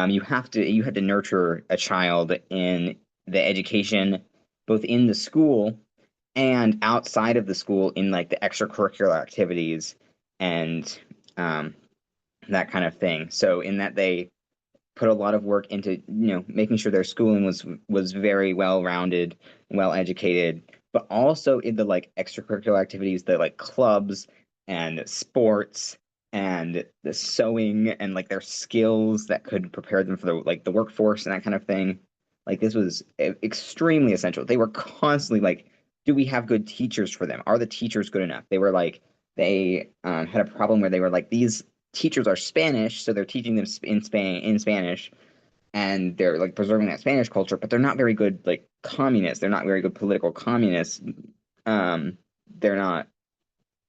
You have to nurture a child in the education, both in the school and outside of the school in like the extracurricular activities and that kind of thing. So in that they put a lot of work into making sure their schooling was very well rounded, well educated, but also in the like extracurricular activities, the like clubs and sports and the sewing and like their skills that could prepare them for the workforce and that kind of thing. Like this was extremely essential. They were constantly like, do we have good teachers for them? Are the teachers good enough? They were like, they had a problem where they were like, these teachers are Spanish, so they're teaching them in Spanish, and they're like preserving that Spanish culture, but they're not very good like communists. They're not very good political communists. They're not,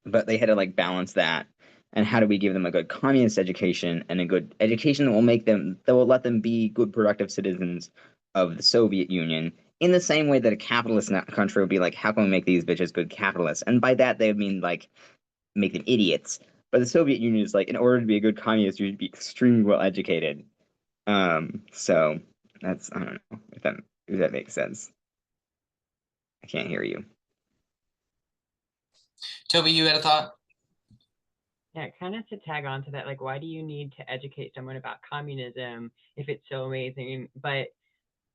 but they had to like balance that. And how do we give them a good communist education and a good education that will let them be good productive citizens of the Soviet Union in the same way that a capitalist country would be like, how can we make these bitches good capitalists? And by that they would mean like make them idiots. But the Soviet Union is like, in order to be a good communist, you should be extremely well educated. So that's, I don't know if that makes sense. I can't hear you. Toby, you had a thought? Yeah, kind of to tag on to that, like, why do you need to educate someone about communism if it's so amazing? But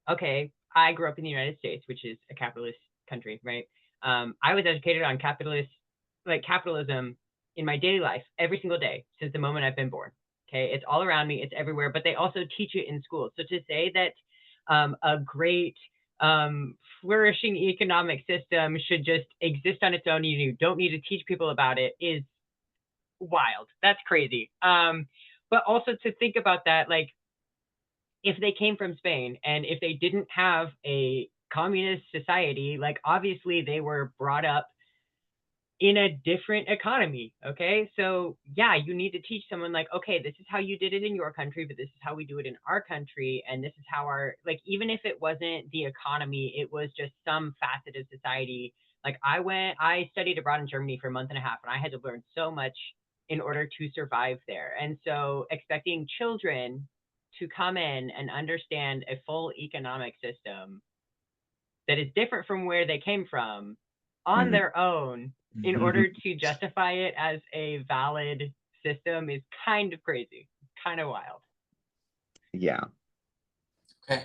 okay, I grew up in the United States, which is a capitalist country, right? I was educated on capitalism in my daily life every single day since the moment I've been born. Okay, it's all around me, it's everywhere, but they also teach it in schools. So to say that a great flourishing economic system should just exist on its own, you don't need to teach people about it, is wild. That's crazy. But also to think about that, like, if they came from Spain and if they didn't have a communist society, like obviously they were brought up in a different economy. Okay, so yeah, you need to teach someone like, okay, this is how you did it in your country, but this is how we do it in our country, and this is how our, like, even if it wasn't the economy, it was just some facet of society. Like I studied abroad in Germany for a month and a half, and I had to learn so much in order to survive there. And so expecting children to come in and understand a full economic system that is different from where they came from on their own in order to justify it as a valid system is kind of crazy, kind of wild. Yeah. Okay.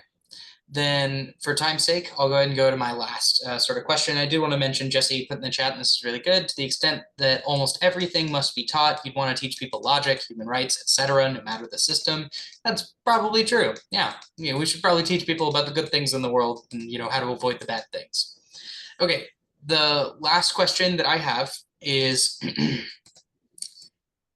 Then for time's sake, I'll go ahead and go to my last sort of question. I do want to mention, Jesse put in the chat, and this is really good, to the extent that almost everything must be taught. You'd want to teach people logic, human rights, etc., no matter the system. That's probably true. Yeah, we should probably teach people about the good things in the world and, how to avoid the bad things. Okay, the last question that I have is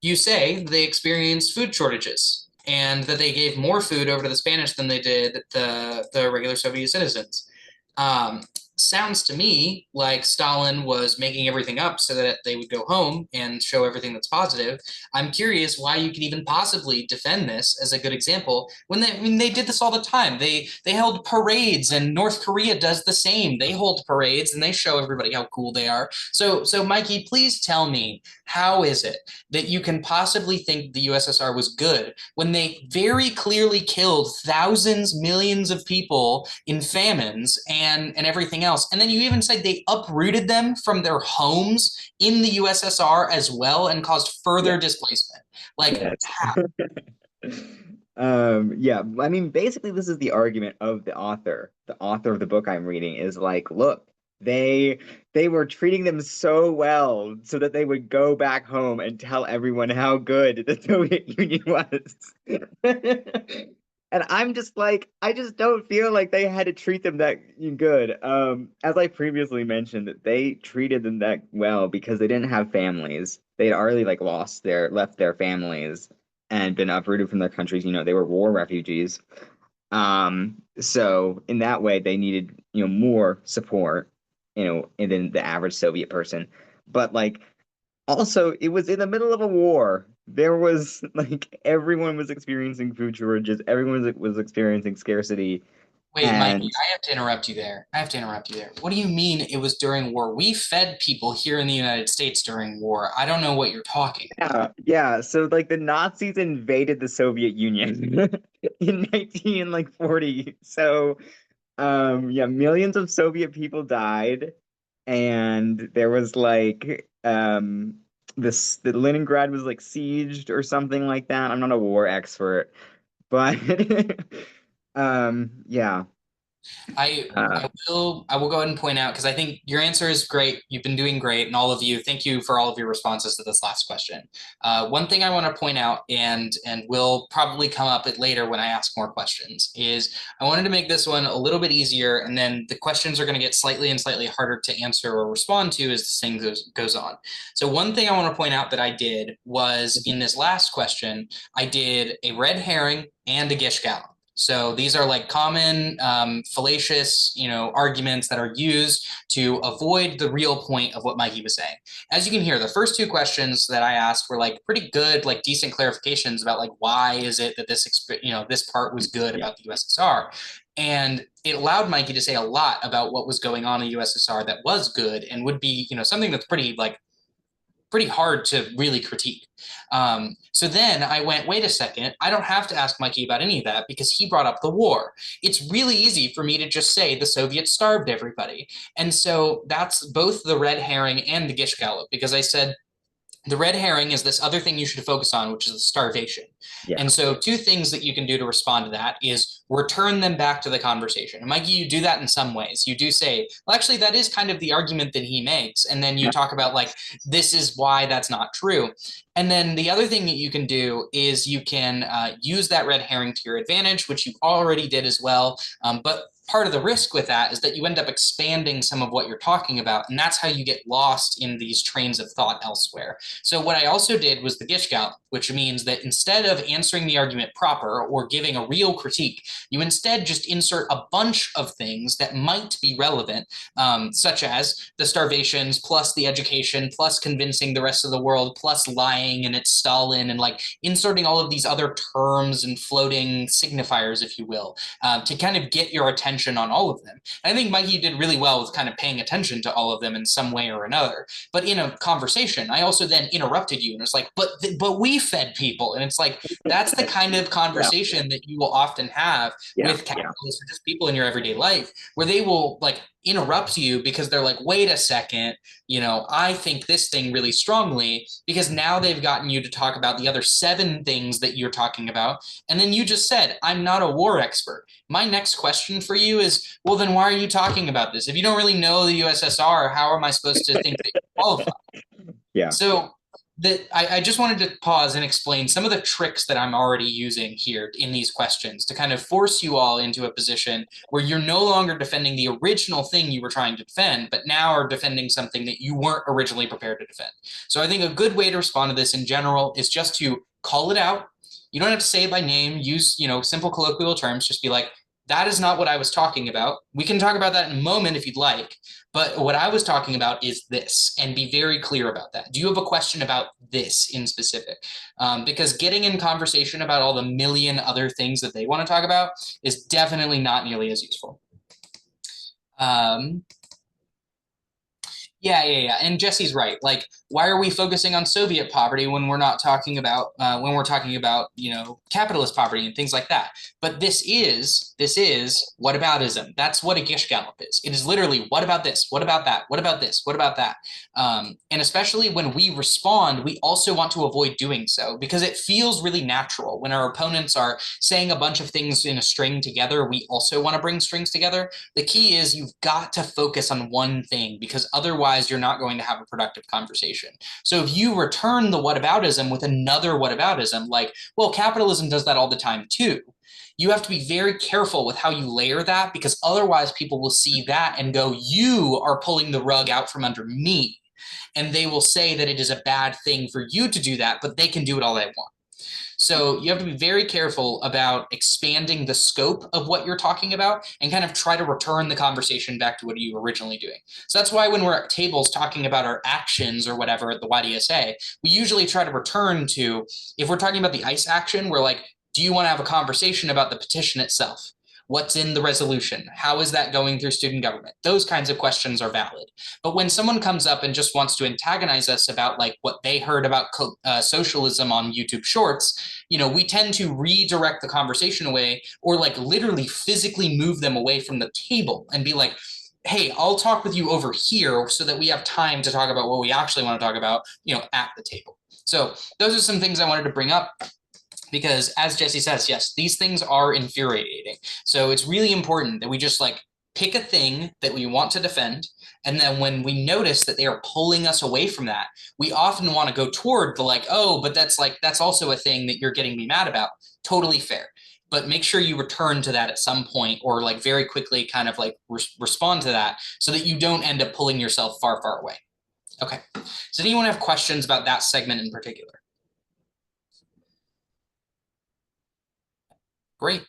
you say they experienced food shortages and that they gave more food over to the Spanish than they did the regular Soviet citizens. Um, Sounds to me like Stalin was making everything up so that they would go home and show everything that's positive. I'm curious why you can even possibly defend this as a good example when they did this all the time. They held parades, and North Korea does the same. They hold parades and they show everybody how cool they are. So Mikey, please tell me, how is it that you can possibly think the USSR was good when they very clearly killed thousands, millions of people in famines and everything else? And then you even said they uprooted them from their homes in the USSR as well and caused further displacement. Like, Yes. how? Yeah, I mean, basically, this is the argument of the author. The author of the book I'm reading is like, look, they were treating them so well so that they would go back home and tell everyone how good the Soviet Union was. And I'm just like, I just don't feel like they had to treat them that good. As I previously mentioned, they treated them that well because they didn't have families. They'd already like left their families and been uprooted from their countries. You know, they were war refugees. So in that way, they needed, more support, than the average Soviet person. But like, also, it was in the middle of a war. There was like everyone was experiencing food shortages. Everyone was experiencing scarcity, Wait, Mikey, and I have to interrupt you there. I have to interrupt you there. What do you mean it was during war? We fed people here in the United States during war. I don't know what you're talking about. yeah. So like the Nazis invaded the Soviet Union in 1940. So yeah, millions of Soviet people died, and there was like the Leningrad was like sieged or something like that. I'm not a war expert, but yeah. I Uh, I will go ahead and point out because I think your answer is great. You've been doing great, and all of you, thank you for all of your responses to this last question. One thing I want to point out, and will probably come up later when I ask more questions, is I wanted to make this one a little bit easier, and then the questions are going to get slightly and slightly harder to answer or respond to as this thing goes on. So one thing I want to point out that I did was in this last question, I did a red herring and a gish gallop. So these are like common fallacious, arguments that are used to avoid the real point of what Mikey was saying. As you can hear, the first two questions that I asked were like pretty good, like decent clarifications about like why is it that this part was good about the USSR. And it allowed Mikey to say a lot about what was going on in the USSR that was good and would be, something that's pretty hard to really critique. So then I went, wait a second, I don't have to ask Mikey about any of that because he brought up the war. It's really easy for me to just say the Soviets starved everybody. And so that's both the red herring and the gish gallop, because I said, the red herring is this other thing you should focus on, which is the starvation. yeah. And so two things that you can do to respond to that is return them back to the conversation. And Mikey, you do that in some ways. You do say, well, actually, that is kind of the argument that he makes. And then you talk about like, this is why that's not true. And then the other thing that you can do is you can use that red herring to your advantage, which you already did as well. But part of the risk with that is that you end up expanding some of what you're talking about, and that's how you get lost in these trains of thought elsewhere. So what I also did was the gish gallop, which means that instead of answering the argument proper or giving a real critique, you instead just insert a bunch of things that might be relevant, such as the starvations plus the education plus convincing the rest of the world plus lying and it's Stalin, and like inserting all of these other terms and floating signifiers, if you will, to kind of get your attention on all of them. And I think Mikey did really well with kind of paying attention to all of them in some way or another. But in a conversation, I also then interrupted you and was like, but we fed people. And it's like, that's the kind of conversation that you will often have with capitalists or just people in your everyday life, where they will like interrupt you because they're like, wait a second, I think this thing really strongly, because now they've gotten you to talk about the other 7 things that you're talking about. And then you just said, I'm not a war expert. My next question for you is, well, then why are you talking about this? If you don't really know the USSR, how am I supposed to think that you qualify? Yeah. So I just wanted to pause and explain some of the tricks that I'm already using here in these questions to kind of force you all into a position where you're no longer defending the original thing you were trying to defend, but now are defending something that you weren't originally prepared to defend. So I think a good way to respond to this in general is just to call it out. You don't have to say it by name, use, simple colloquial terms, just be like, that is not what I was talking about. We can talk about that in a moment if you'd like, but what I was talking about is this, and be very clear about that. Do you have a question about this in specific? Because getting in conversation about all the million other things that they want to talk about is definitely not nearly as useful. Yeah. And Jesse's right. Like, why are we focusing on Soviet poverty when we're not talking about capitalist poverty and things like that? But this is whataboutism. That's what a gish gallop is. It is literally, what about this? What about that? What about this? What about that? And especially when we respond, we also want to avoid doing so because it feels really natural when our opponents are saying a bunch of things in a string together. We also want to bring strings together. The key is you've got to focus on one thing because otherwise you're not going to have a productive conversation. So if you return the whataboutism with another whataboutism, like, well, capitalism does that all the time too, you have to be very careful with how you layer that because otherwise people will see that and go, you are pulling the rug out from under me. And they will say that it is a bad thing for you to do that, but they can do it all they want. So you have to be very careful about expanding the scope of what you're talking about and kind of try to return the conversation back to what you were originally doing. So that's why when we're at tables talking about our actions or whatever at the YDSA, we usually try to return to, if we're talking about the ICE action, we're like, do you want to have a conversation about the petition itself? What's in the resolution? How is that going through student government? Those kinds of questions are valid. But when someone comes up and just wants to antagonize us about like what they heard about socialism on YouTube Shorts, we tend to redirect the conversation away or like literally physically move them away from the table and be like, hey, I'll talk with you over here so that we have time to talk about what we actually want to talk about, at the table. So those are some things I wanted to bring up. Because as Jesse says, yes, these things are infuriating. So it's really important that we just like pick a thing that we want to defend. And then when we notice that they are pulling us away from that, we often want to go toward the like, oh, but that's also a thing that you're getting me mad about. Totally fair. But make sure you return to that at some point or like very quickly kind of like respond to that so that you don't end up pulling yourself far, far away. Okay. Does anyone have questions about that segment in particular? Great.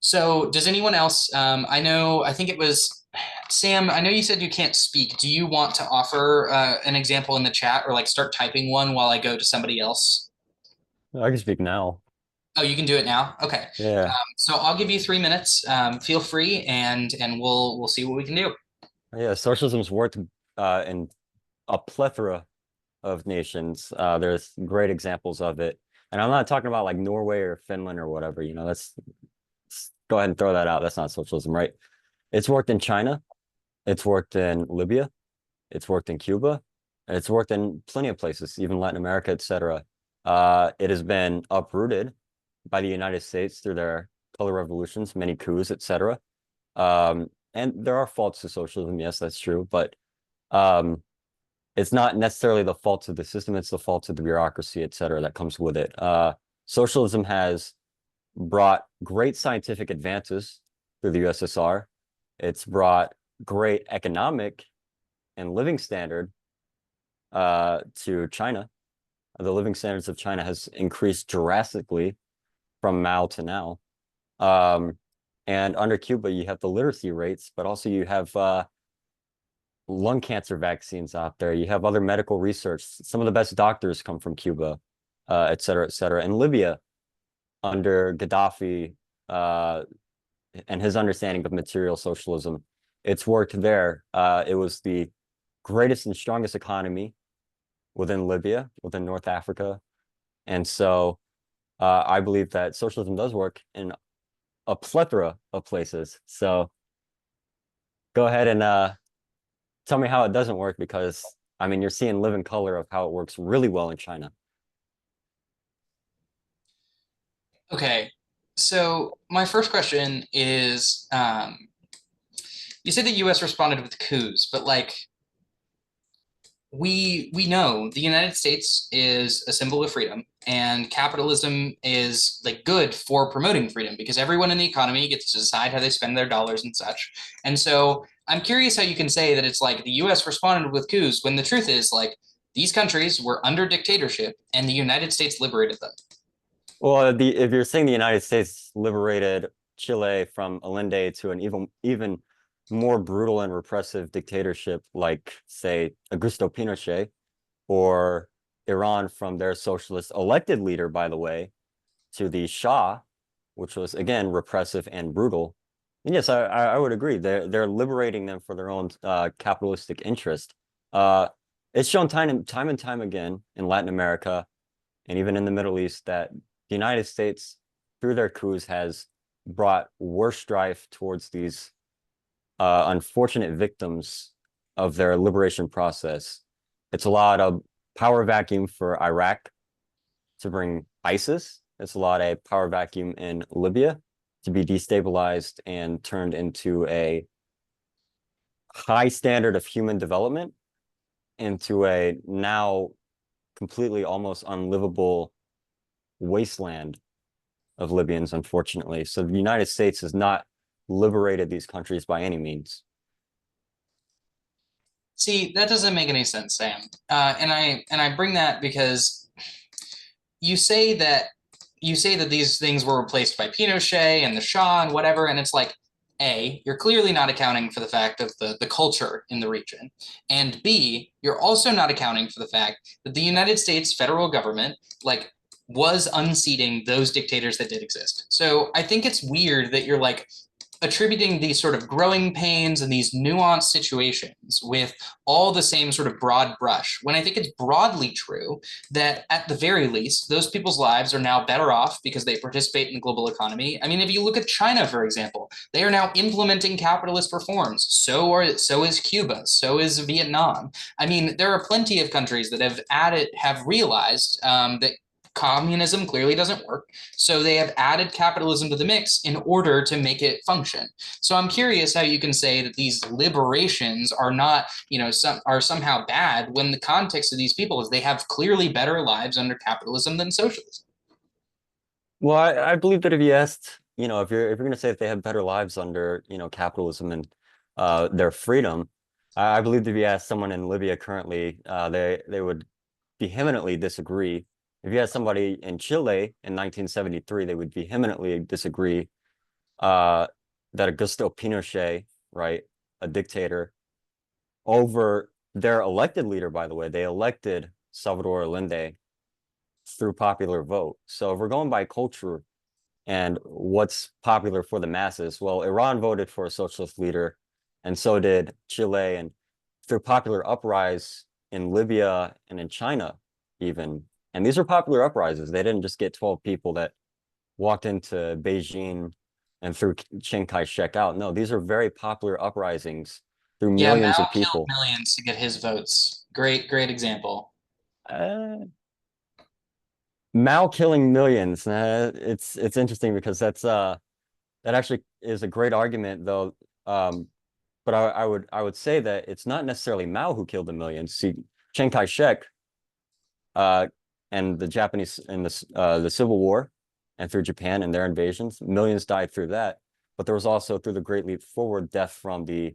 So does anyone else, I think it was Sam, I know you said you can't speak. Do you want to offer an example in the chat or like start typing one while I go to somebody else? I can speak now. Oh, you can do it now? Okay. Yeah. So I'll give you 3 minutes. Feel free and we'll see what we can do. Yeah, socialism's worked in a plethora of nations. There's great examples of it. And I'm not talking about like Norway or Finland or whatever, let's go ahead and throw that out. That's not socialism, right? It's worked in China. It's worked in Libya. It's worked in Cuba. And it's worked in plenty of places, even Latin America, etc. It has been uprooted by the United States through their color revolutions, many coups, etc. And there are faults to socialism. Yes, that's true. But it's not necessarily the fault of the system, it's the fault of the bureaucracy, et cetera, that comes with it. Socialism has brought great scientific advances through the USSR. It's brought great economic and living standard to China. The living standards of China has increased drastically from Mao to now. And under Cuba, you have the literacy rates, but also you have lung cancer vaccines out there. You have other medical research. Some of the best doctors come from Cuba, et cetera, et cetera. In Libya, under Gaddafi and his understanding of material socialism, it's worked there. It was the greatest and strongest economy within Libya, within North Africa. And so I believe that socialism does work in a plethora of places. So go ahead and tell me how it doesn't work, because I mean, you're seeing living color of how it works really well in China. Okay, so my first question is, you said the US responded with coups, but like, we know the United States is a symbol of freedom, and capitalism is like good for promoting freedom because everyone in the economy gets to decide how they spend their dollars and such. And so I'm curious how you can say that it's like the US responded with coups when the truth is like these countries were under dictatorship and the United States liberated them. Well, if you're saying the United States liberated Chile from Allende to an even more brutal and repressive dictatorship like, say, Augusto Pinochet, or Iran from their socialist elected leader, by the way, to the Shah, which was again repressive and brutal. And yes, I would agree. They're liberating them for their own capitalistic interest. It's shown time and time again in Latin America and even in the Middle East that the United States, through their coups, has brought worse strife towards these unfortunate victims of their liberation process. It's allowed a power vacuum for Iraq to bring ISIS. It's allowed a power vacuum in Libya to be destabilized and turned into a high standard of human development, into a now completely almost unlivable wasteland of Libyans, unfortunately. So the United States has not liberated these countries by any means. See, that doesn't make any sense, Sam. And I bring that because you say that these things were replaced by Pinochet and the Shah and whatever, and it's like, A, you're clearly not accounting for the fact of the culture in the region. And B, you're also not accounting for the fact that the United States federal government, like, was unseating those dictators that did exist. So I think it's weird that you're like attributing these sort of growing pains and these nuanced situations with all the same sort of broad brush, when I think it's broadly true that at the very least, those people's lives are now better off because they participate in the global economy. I mean, if you look at China, for example, they are now implementing capitalist reforms. So is Cuba, so is Vietnam. I mean, there are plenty of countries that have realized that communism clearly doesn't work. So they have added capitalism to the mix in order to make it function. So I'm curious how you can say that these liberations are not, are somehow bad when the context of these people is they have clearly better lives under capitalism than socialism. Well, I believe that if you asked, if you're going to say that they have better lives under, capitalism and their freedom, I believe that if you ask someone in Libya currently, they would vehemently disagree. If you had somebody in Chile in 1973, they would vehemently disagree that Augusto Pinochet, right, a dictator, over their elected leader, by the way, they elected Salvador Allende through popular vote. So if we're going by culture and what's popular for the masses, well, Iran voted for a socialist leader, and so did Chile, and through popular uprise in Libya and in China, even. And these are popular uprisings. They didn't just get 12 people that walked into Beijing and threw Chiang Kai-shek out. No, these are very popular uprisings through millions of people. Mao killed millions to get his votes. Great example. Mao killing millions. It's interesting because that actually is a great argument, though. But I would say that it's not necessarily Mao who killed the millions. See, Chiang Kai-shek and the Japanese in the Civil War and through Japan and their invasions, millions died through that. But there was also, through the Great Leap Forward, death from the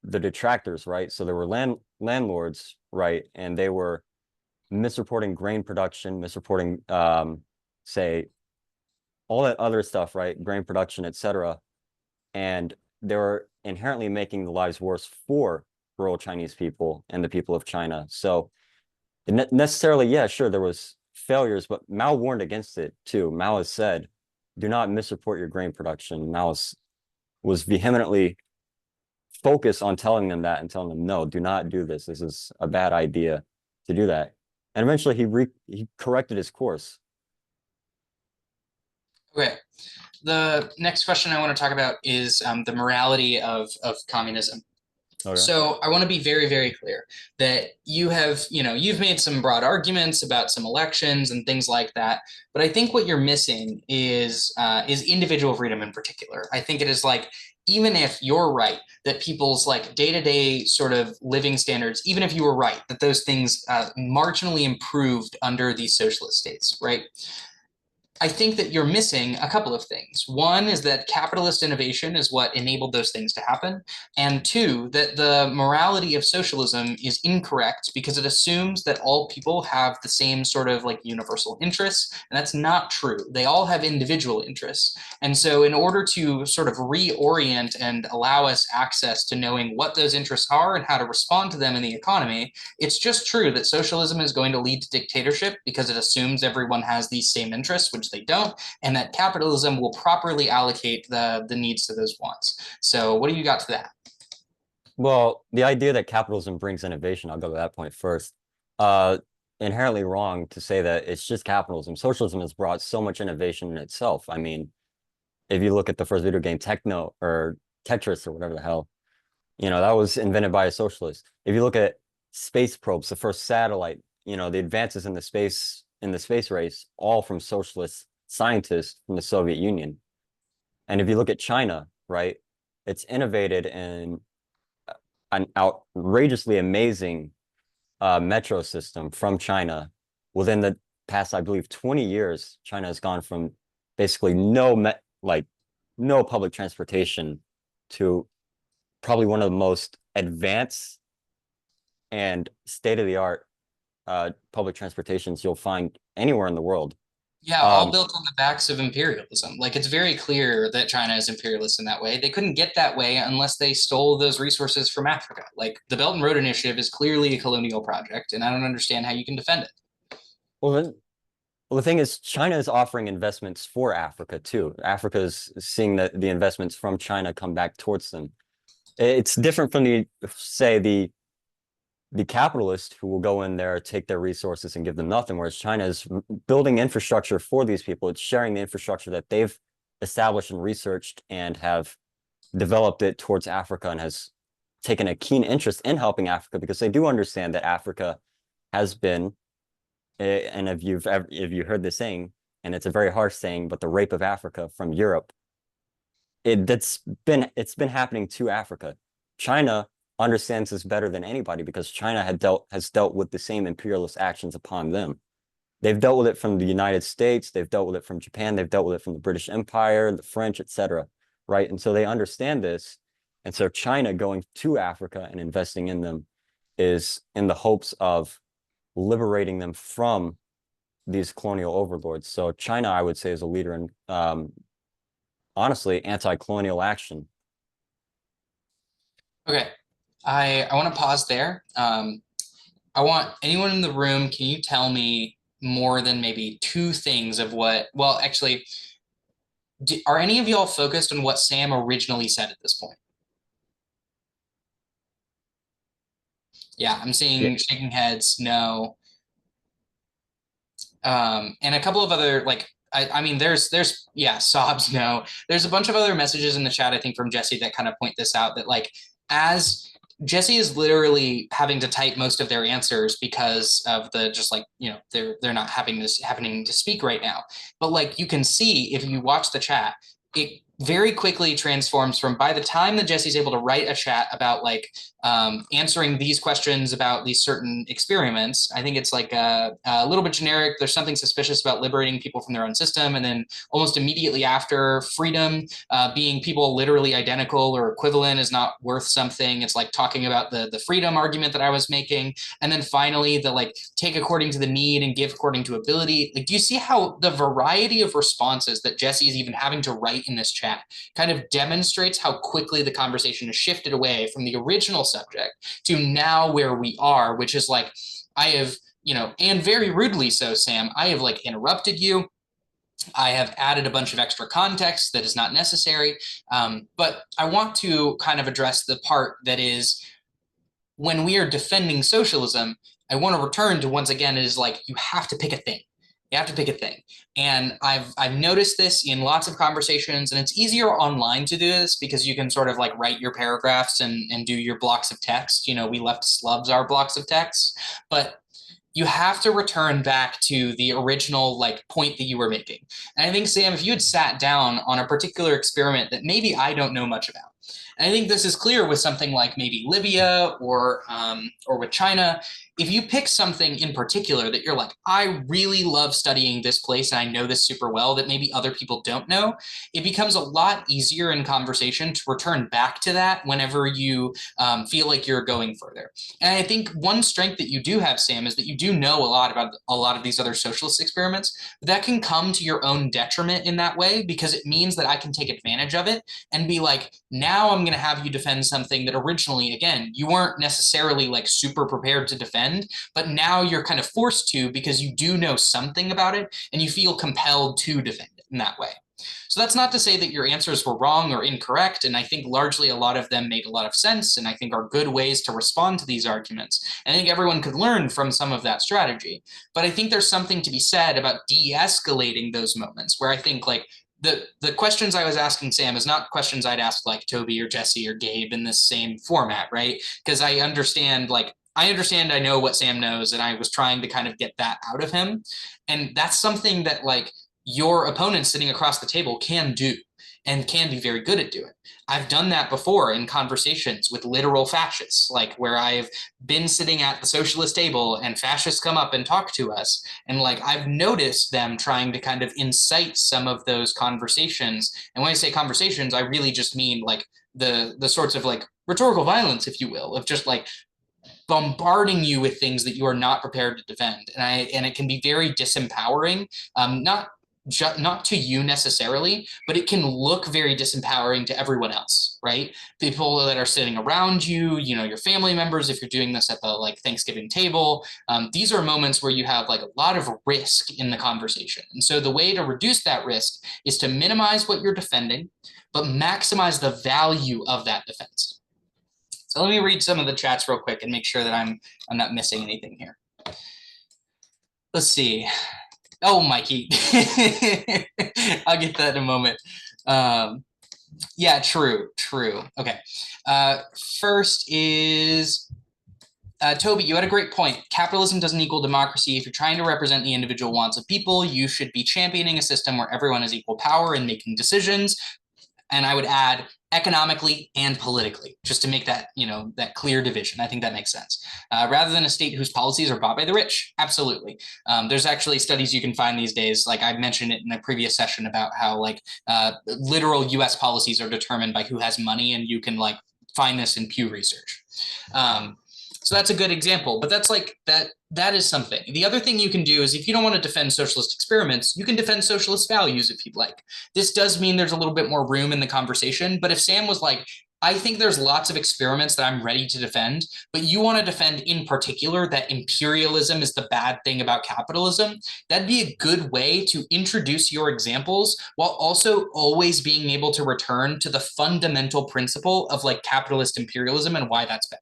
detractors, right? So there were landlords, right? And they were misreporting grain production, misreporting, say, all that other stuff, right? Grain production, etc. And they were inherently making the lives worse for rural Chinese people and the people of China. So necessarily, yeah, sure, there was failures, but Mao warned against it too. Mao has said, do not misreport your grain production. Mao was vehemently focused on telling them that and telling them, no, do not do this. This is a bad idea to do that. And eventually he corrected his course. Okay. The next question I want to talk about is the morality of communism. Okay. So I want to be very, very clear that you've made some broad arguments about some elections and things like that. But I think what you're missing is individual freedom in particular. I think it is like even if you're right that people's like day-to-day sort of living standards, even if you were right that those things marginally improved under these socialist states, right? I think that you're missing a couple of things. One is that capitalist innovation is what enabled those things to happen. And two, that the morality of socialism is incorrect because it assumes that all people have the same sort of like universal interests. And that's not true. They all have individual interests. And so in order to sort of reorient and allow us access to knowing what those interests are and how to respond to them in the economy, it's just true that socialism is going to lead to dictatorship because it assumes everyone has these same interests, which they don't, and that capitalism will properly allocate the needs to those wants. So what do you got to that? Well, the idea that capitalism brings innovation, I'll go to that point first. Inherently wrong to say that it's just capitalism. Socialism has brought so much innovation in itself. I mean, if you look at the first video game, Techno or Tetris or whatever the hell, you know, that was invented by a socialist. If you look at space probes, the first satellite, you know, the advances in the space race, all from socialist scientists from the Soviet Union. And if you look at China, right, it's innovated in an outrageously amazing metro system from China. Within the past, I believe, 20 years, China has gone from basically no public transportation to probably one of the most advanced and state-of-the-art public transportations you'll find anywhere in the world. Yeah, all built on the backs of imperialism. Like, it's very clear that China is imperialist in that way. They couldn't get that way unless they stole those resources from Africa. Like, the Belt and Road Initiative is clearly a colonial project, and I don't understand how you can defend it. Well, the thing is, China is offering investments for Africa too. Africa is seeing the investments from China come back towards them. It's different from the capitalist who will go in there, take their resources and give them nothing, whereas China is building infrastructure for these people. It's sharing the infrastructure that they've established and researched and have developed it towards Africa, and has taken a keen interest in helping Africa because they do understand that Africa has been, and if you heard this saying, and it's a very harsh saying, but the rape of Africa from Europe, it's been happening to Africa. China understands this better than anybody because China has dealt with the same imperialist actions upon them. They've dealt with it from the United States, they've dealt with it from Japan, they've dealt with it from the British Empire, the French, etc. Right? And so they understand this. And so China going to Africa and investing in them is in the hopes of liberating them from these colonial overlords. So China, I would say, is a leader in honestly anti-colonial action. Okay. I want to pause there. I want anyone in the room, can you tell me more than maybe two things of what, well, actually, are any of y'all focused on what Sam originally said at this point? Yeah, I'm seeing shaking heads, no. And a couple of other, like, I mean, there's yeah, sobs, no. There's a bunch of other messages in the chat, I think, from Jesse that kind of point this out, that like, as Jesse is literally having to type most of their answers because of the just like, you know, they're not happening to speak right now. But like, you can see if you watch the chat, it very quickly transforms from, by the time that Jesse's able to write a chat about like answering these questions about these certain experiments, I think it's like a little bit generic. There's something suspicious about liberating people from their own system. And then almost immediately after, freedom, being people literally identical or equivalent is not worth something. It's like talking about the freedom argument that I was making. And then finally, the like take according to the need and give according to ability. Like, do you see how the variety of responses that Jesse is even having to write in this chat kind of demonstrates how quickly the conversation has shifted away from the original subject to now where we are, which is like, I have, you know, and very rudely so, Sam, I have like interrupted you. I have added a bunch of extra context that is not necessary. But I want to kind of address the part that is, when we are defending socialism, I want to return to, once again, it is like, you have to pick a thing. You have to pick a thing. And I've noticed this in lots of conversations, and it's easier online to do this because you can sort of like write your paragraphs and do your blocks of text. You know, we leftists loves our blocks of text, but you have to return back to the original like point that you were making. And I think, Sam, if you had sat down on a particular experiment that maybe I don't know much about, And I think this is clear with something like maybe Libya or with China. If you pick something in particular that you're like, I really love studying this place and I know this super well that maybe other people don't know, it becomes a lot easier in conversation to return back to that whenever you feel like you're going further. And I think one strength that you do have, Sam, is that you do know a lot about a lot of these other socialist experiments. But that can come to your own detriment in that way, because it means that I can take advantage of it and be like, now I'm going to have you defend something that originally, again, you weren't necessarily like super prepared to defend, but now you're kind of forced to because you do know something about it and you feel compelled to defend it in that way. So that's not to say that your answers were wrong or incorrect, and I think largely a lot of them made a lot of sense and I think are good ways to respond to these arguments. And I think everyone could learn from some of that strategy. But I think there's something to be said about de-escalating those moments where I think like the questions I was asking Sam is not questions I'd ask like Toby or Jesse or Gabe in this same format, right? Because I understand I know what Sam knows, and I was trying to kind of get that out of him. And that's something that like your opponent sitting across the table can do and can be very good at doing. I've done that before in conversations with literal fascists, like where I've been sitting at the socialist table and fascists come up and talk to us. And like, I've noticed them trying to kind of incite some of those conversations. And when I say conversations, I really just mean like the sorts of like rhetorical violence, if you will, of just like bombarding you with things that you are not prepared to defend. And it can be very disempowering, not to you necessarily, but it can look very disempowering to everyone else, right? People that are sitting around you, you know, your family members, if you're doing this at the like Thanksgiving table, these are moments where you have like a lot of risk in the conversation. And so the way to reduce that risk is to minimize what you're defending, but maximize the value of that defense. So let me read some of the chats real quick and make sure that I'm not missing anything here. Let's see. Oh, Mikey. I'll get that in a moment. Yeah, true. Okay. First is Toby, you had a great point. Capitalism doesn't equal democracy. If you're trying to represent the individual wants of people, you should be championing a system where everyone has equal power in making decisions. And I would add economically and politically, just to make that, you know, that clear division. I think that makes sense. Rather than a state whose policies are bought by the rich. Absolutely. There's actually studies you can find these days. Like I mentioned it in a previous session about how like literal US policies are determined by who has money, and you can like find this in Pew Research. So that's a good example, but that's like that is something. The other thing you can do is if you don't want to defend socialist experiments, you can defend socialist values if you'd like. This does mean there's a little bit more room in the conversation, but if Sam was like, I think there's lots of experiments that I'm ready to defend, but you want to defend in particular that imperialism is the bad thing about capitalism, that'd be a good way to introduce your examples while also always being able to return to the fundamental principle of like capitalist imperialism and why that's bad.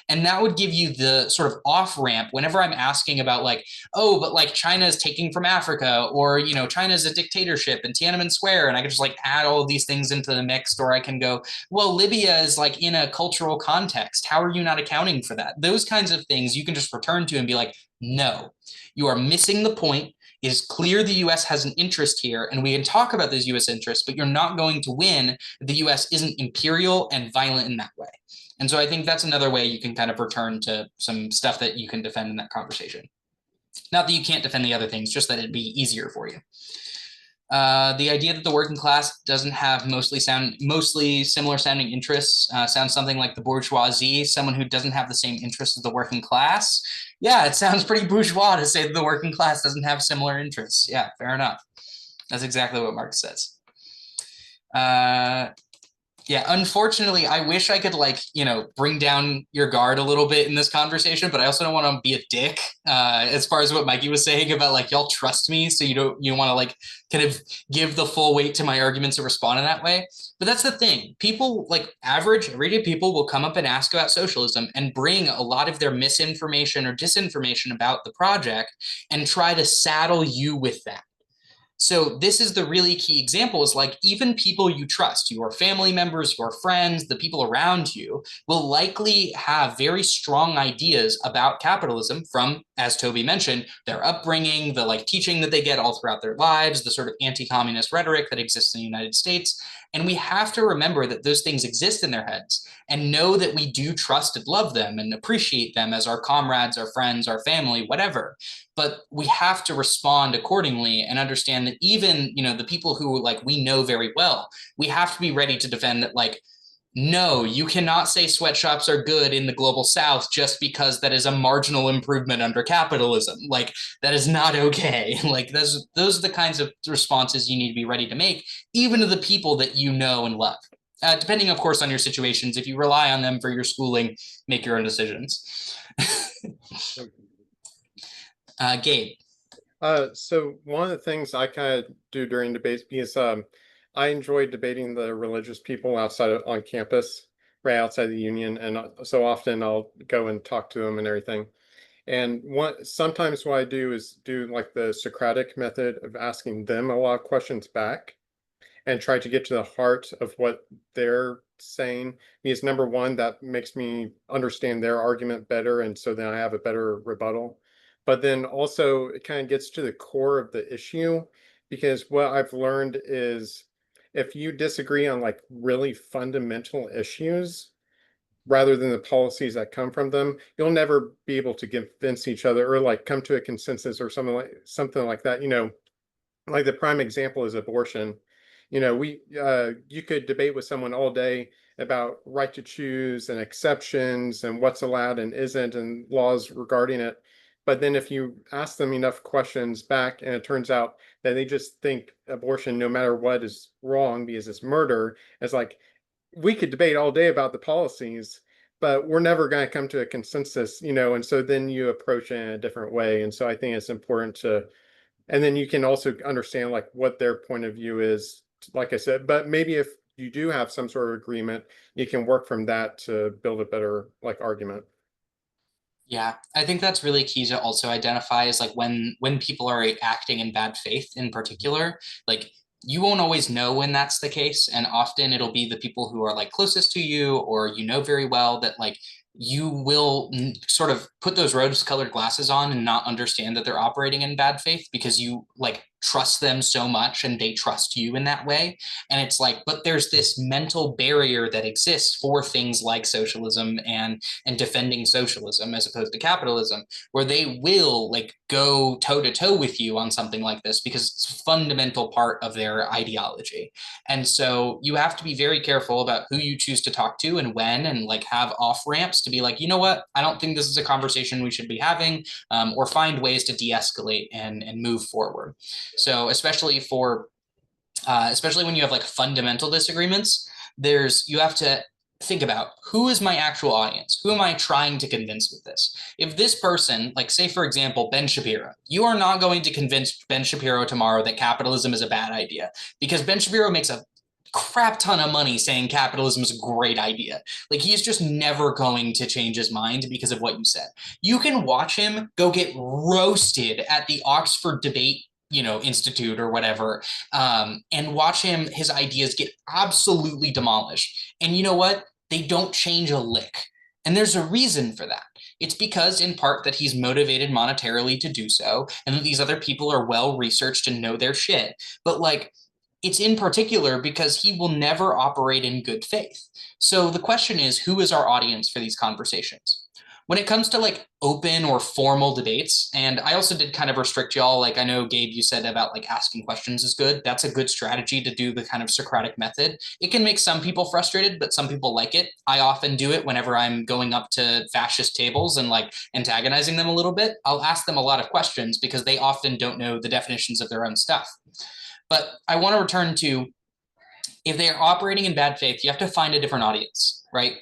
And that would give you the sort of off ramp whenever I'm asking about like, oh, but like China is taking from Africa, or, you know, China is a dictatorship in Tiananmen Square. And I can just like add all of these things into the mix, or I can go, well, Libya is like in a cultural context. How are you not accounting for that? Those kinds of things you can just return to and be like, no, you are missing the point. It is clear the US has an interest here, and we can talk about those US interests, but you're not going to win if the US isn't imperial and violent in that way. And so I think that's another way you can kind of return to some stuff that you can defend in that conversation. Not that you can't defend the other things, just that it'd be easier for you. The idea that the working class doesn't have mostly similar sounding interests sounds something like the bourgeoisie, someone who doesn't have the same interests as the working class. Yeah, it sounds pretty bourgeois to say that the working class doesn't have similar interests. Yeah, fair enough. That's exactly what Marx says. Yeah, unfortunately, I wish I could like, you know, bring down your guard a little bit in this conversation, but I also don't want to be a dick as far as what Mikey was saying about like, y'all trust me. So you don't want to like kind of give the full weight to my arguments and respond in that way. But that's the thing. People like average everyday people will come up and ask about socialism and bring a lot of their misinformation or disinformation about the project and try to saddle you with that. So this is the really key example, is like even people you trust, your family members, your friends, the people around you will likely have very strong ideas about capitalism from, as Toby mentioned, their upbringing, the like teaching that they get all throughout their lives, the sort of anti-communist rhetoric that exists in the United States. And we have to remember that those things exist in their heads and know that we do trust and love them and appreciate them as our comrades, our friends, our family, whatever. But we have to respond accordingly and understand that even, the people who like we know very well, we have to be ready to defend that, like, no, you cannot say sweatshops are good in the global south just because that is a marginal improvement under capitalism. Like, that is not okay. Like, those are the kinds of responses you need to be ready to make, even to the people that you know and love. Depending, of course, on your situations. If you rely on them for your schooling, make your own decisions. Gabe. So one of the things I kind of do during debates, because I enjoy debating the religious people on campus, right outside the union, and so often I'll go and talk to them and everything. And sometimes what I do is do like the Socratic method of asking them a lot of questions back and try to get to the heart of what they're saying. Because number one, that makes me understand their argument better, and so then I have a better rebuttal. But then also it kind of gets to the core of the issue, because what I've learned is if you disagree on like really fundamental issues, rather than the policies that come from them, you'll never be able to convince each other or like come to a consensus or something like that. Like the prime example is abortion. You could debate with someone all day about right to choose and exceptions and what's allowed and isn't and laws regarding it. But then if you ask them enough questions back and it turns out that they just think abortion, no matter what, is wrong because it's murder, it's like, we could debate all day about the policies, but we're never going to come to a consensus, and so then you approach it in a different way. And so I think it's important and then you can also understand like what their point of view is, like I said, but maybe if you do have some sort of agreement, you can work from that to build a better like argument. Yeah, I think that's really key to also identify, is like when people are acting in bad faith in particular, like you won't always know when that's the case. And often it'll be the people who are like closest to you or very well that like you will sort of put those rose-colored glasses on and not understand that they're operating in bad faith because you like trust them so much and they trust you in that way. And it's like, but there's this mental barrier that exists for things like socialism and defending socialism as opposed to capitalism, where they will like go toe to toe with you on something like this because it's a fundamental part of their ideology. And so you have to be very careful about who you choose to talk to and when, and like have off ramps to be like, you know what, I don't think this is a conversation we should be having, or find ways to de-escalate and move forward. So especially when you have like fundamental disagreements, you have to think about, who is my actual audience? Who am I trying to convince with this? If this person, like say for example, Ben Shapiro, you are not going to convince Ben Shapiro tomorrow that capitalism is a bad idea, because Ben Shapiro makes a crap ton of money saying capitalism is a great idea. Like, he's just never going to change his mind because of what you said. You can watch him go get roasted at the Oxford debate institute or whatever, and watch his ideas get absolutely demolished. And you know what? They don't change a lick. And there's a reason for that. It's because, in part, that he's motivated monetarily to do so, and that these other people are well researched and know their shit. But like, it's in particular because he will never operate in good faith. So the question is, who is our audience for these conversations? When it comes to like open or formal debates, and I also did kind of restrict y'all, like I know Gabe, you said about like asking questions is good. That's a good strategy to do the kind of Socratic method. It can make some people frustrated, but some people like it. I often do it whenever I'm going up to fascist tables and like antagonizing them a little bit. I'll ask them a lot of questions because they often don't know the definitions of their own stuff. But I want to return to, if they are operating in bad faith, you have to find a different audience, right?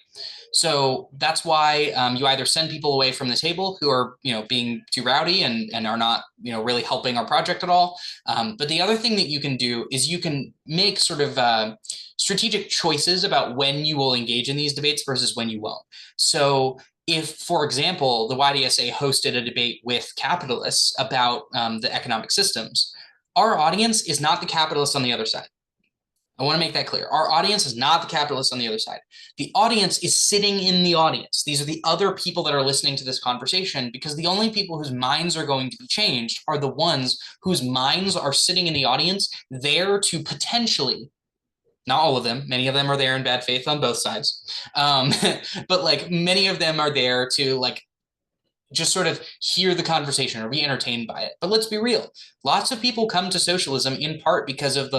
So that's why you either send people away from the table who are, being too rowdy and are not, really helping our project at all. But the other thing that you can do is you can make sort of strategic choices about when you will engage in these debates versus when you won't. So if, for example, the YDSA hosted a debate with capitalists about the economic systems, our audience is not the capitalists on the other side. I want to make that clear. Our audience is not the capitalists on the other side. The audience is sitting in the audience. These are the other people that are listening to this conversation, because the only people whose minds are going to be changed are the ones whose minds are sitting in the audience, there to potentially, not all of them, many of them are there in bad faith on both sides, but like many of them are there to like just sort of hear the conversation or be entertained by it. But let's be real. Lots of people come to socialism in part because of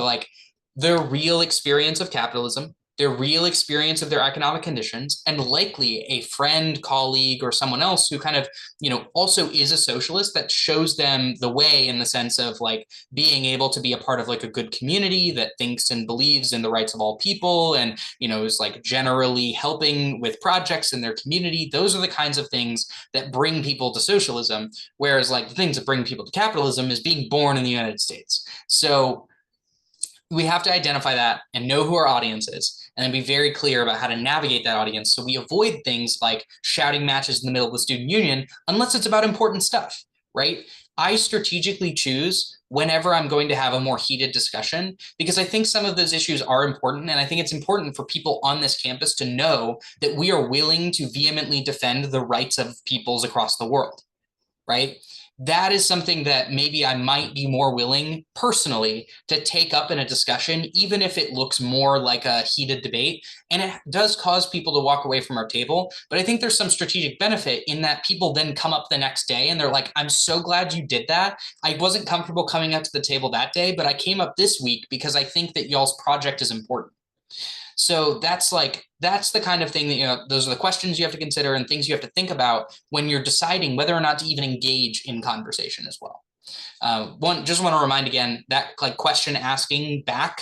their real experience of capitalism, their real experience of their economic conditions, and likely a friend, colleague, or someone else who kind of, also is a socialist that shows them the way, in the sense of like being able to be a part of like a good community that thinks and believes in the rights of all people, and, is like generally helping with projects in their community. Those are the kinds of things that bring people to socialism. Whereas like the things that bring people to capitalism is being born in the United States. So we have to identify that and know who our audience is, and then be very clear about how to navigate that audience, so we avoid things like shouting matches in the middle of the student union unless it's about important stuff, right? I strategically choose whenever I'm going to have a more heated discussion, because I think some of those issues are important, and I think it's important for people on this campus to know that we are willing to vehemently defend the rights of peoples across the world, right? That is something that maybe I might be more willing personally to take up in a discussion, even if it looks more like a heated debate. And it does cause people to walk away from our table. But I think there's some strategic benefit in that people then come up the next day and they're like, I'm so glad you did that. I wasn't comfortable coming up to the table that day, but I came up this week because I think that y'all's project is important. So that's the kind of thing that, those are the questions you have to consider and things you have to think about when you're deciding whether or not to even engage in conversation as well. Just want to remind again, that like question asking back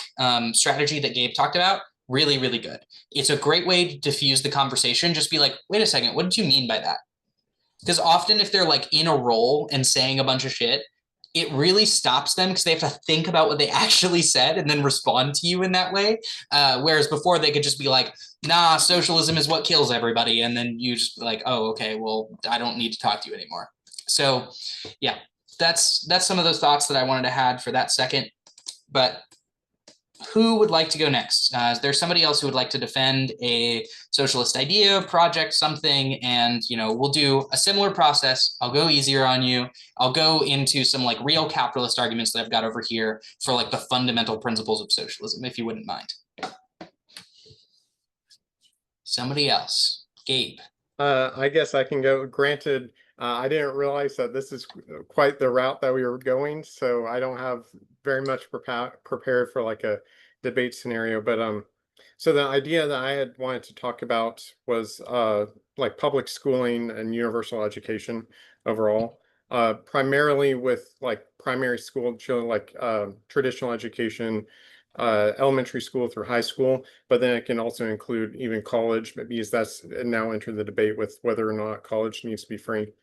strategy that Gabe talked about, really, really good. It's a great way to diffuse the conversation. Just be like, wait a second, what did you mean by that? Because often if they're like in a role and saying a bunch of shit, it really stops them because they have to think about what they actually said and then respond to you in that way. Whereas before they could just be like, nah, socialism is what kills everybody. And then you just be like, oh, okay, well, I don't need to talk to you anymore. So yeah, that's some of those thoughts that I wanted to add for that second. But who would like to go next? Is there somebody else who would like to defend a socialist idea, project, something? And, we'll do a similar process. I'll go easier on you. I'll go into some like real capitalist arguments that I've got over here for like the fundamental principles of socialism, if you wouldn't mind. Somebody else. Gabe. I guess I can go. Granted, I didn't realize that this is quite the route that we were going, so I don't have very much prepared for like a debate scenario. But so the idea that I had wanted to talk about was like public schooling and universal education overall, primarily with like primary school children, like traditional education, elementary school through high school, but then it can also include even college, because that's now entered the debate with whether or not college needs to be free.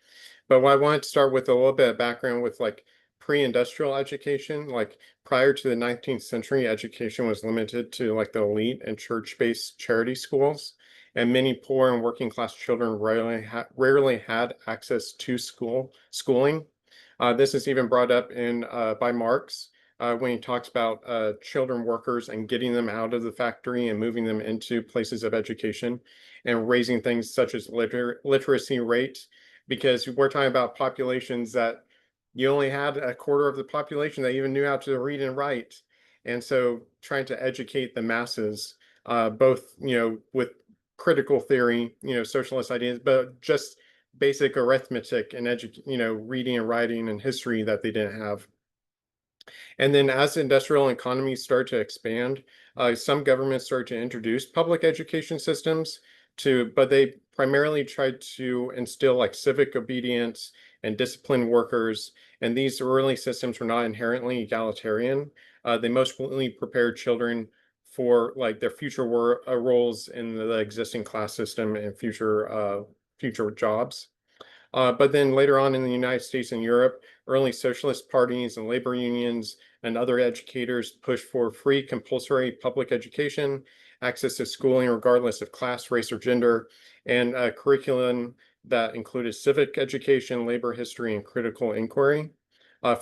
But what I wanted to start with a little bit of background with like pre-industrial education, like prior to the 19th century, education was limited to like the elite and church-based charity schools, and many poor and working class children rarely had access to schooling. This is even brought up in by Marx when he talks about children workers and getting them out of the factory and moving them into places of education and raising things such as literacy rate, because we're talking about populations that you only had a quarter of the population that even knew how to read and write. And so trying to educate the masses, both, with critical theory, socialist ideas, but just basic arithmetic and reading and writing and history that they didn't have. And then as industrial economies start to expand, some governments start to introduce public education systems but they primarily tried to instill like civic obedience and discipline workers. And these early systems were not inherently egalitarian. They mostly prepared children for like their future roles in the existing class system and future jobs. But then later on in the United States and Europe, early socialist parties and labor unions and other educators pushed for free compulsory public education, access to schooling regardless of class, race, or gender, and a curriculum that included civic education, labor history, and critical inquiry.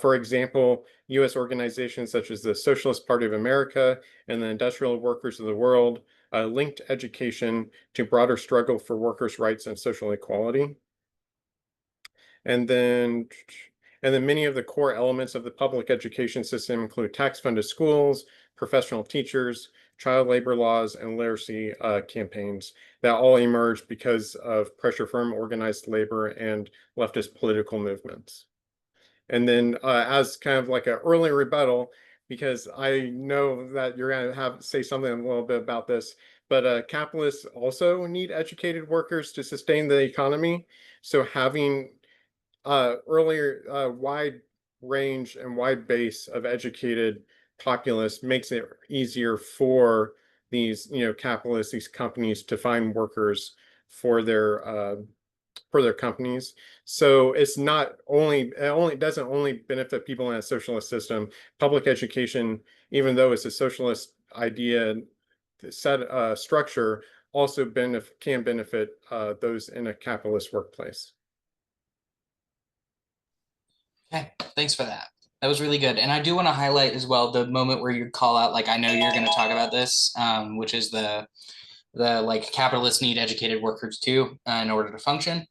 For example, U.S. organizations such as the Socialist Party of America and the Industrial Workers of the World linked education to broader struggle for workers' rights and social equality. And then many of the core elements of the public education system include tax-funded schools, professional teachers, child labor laws, and literacy campaigns that all emerged because of pressure from organized labor and leftist political movements. And then as kind of like an early rebuttal, because I know that you're going to say something a little bit about this, but capitalists also need educated workers to sustain the economy. So having wide range and wide base of educated populace makes it easier for these, capitalists, these companies to find workers for their companies. So it's not only, it doesn't only benefit people in a socialist system. Public education, even though it's a socialist idea set structure, also can benefit those in a capitalist workplace. Okay, thanks for that. That was really good. And I do want to highlight as well the moment where you call out, like, I know you're going to talk about this, which is the like capitalists need educated workers too in order to function.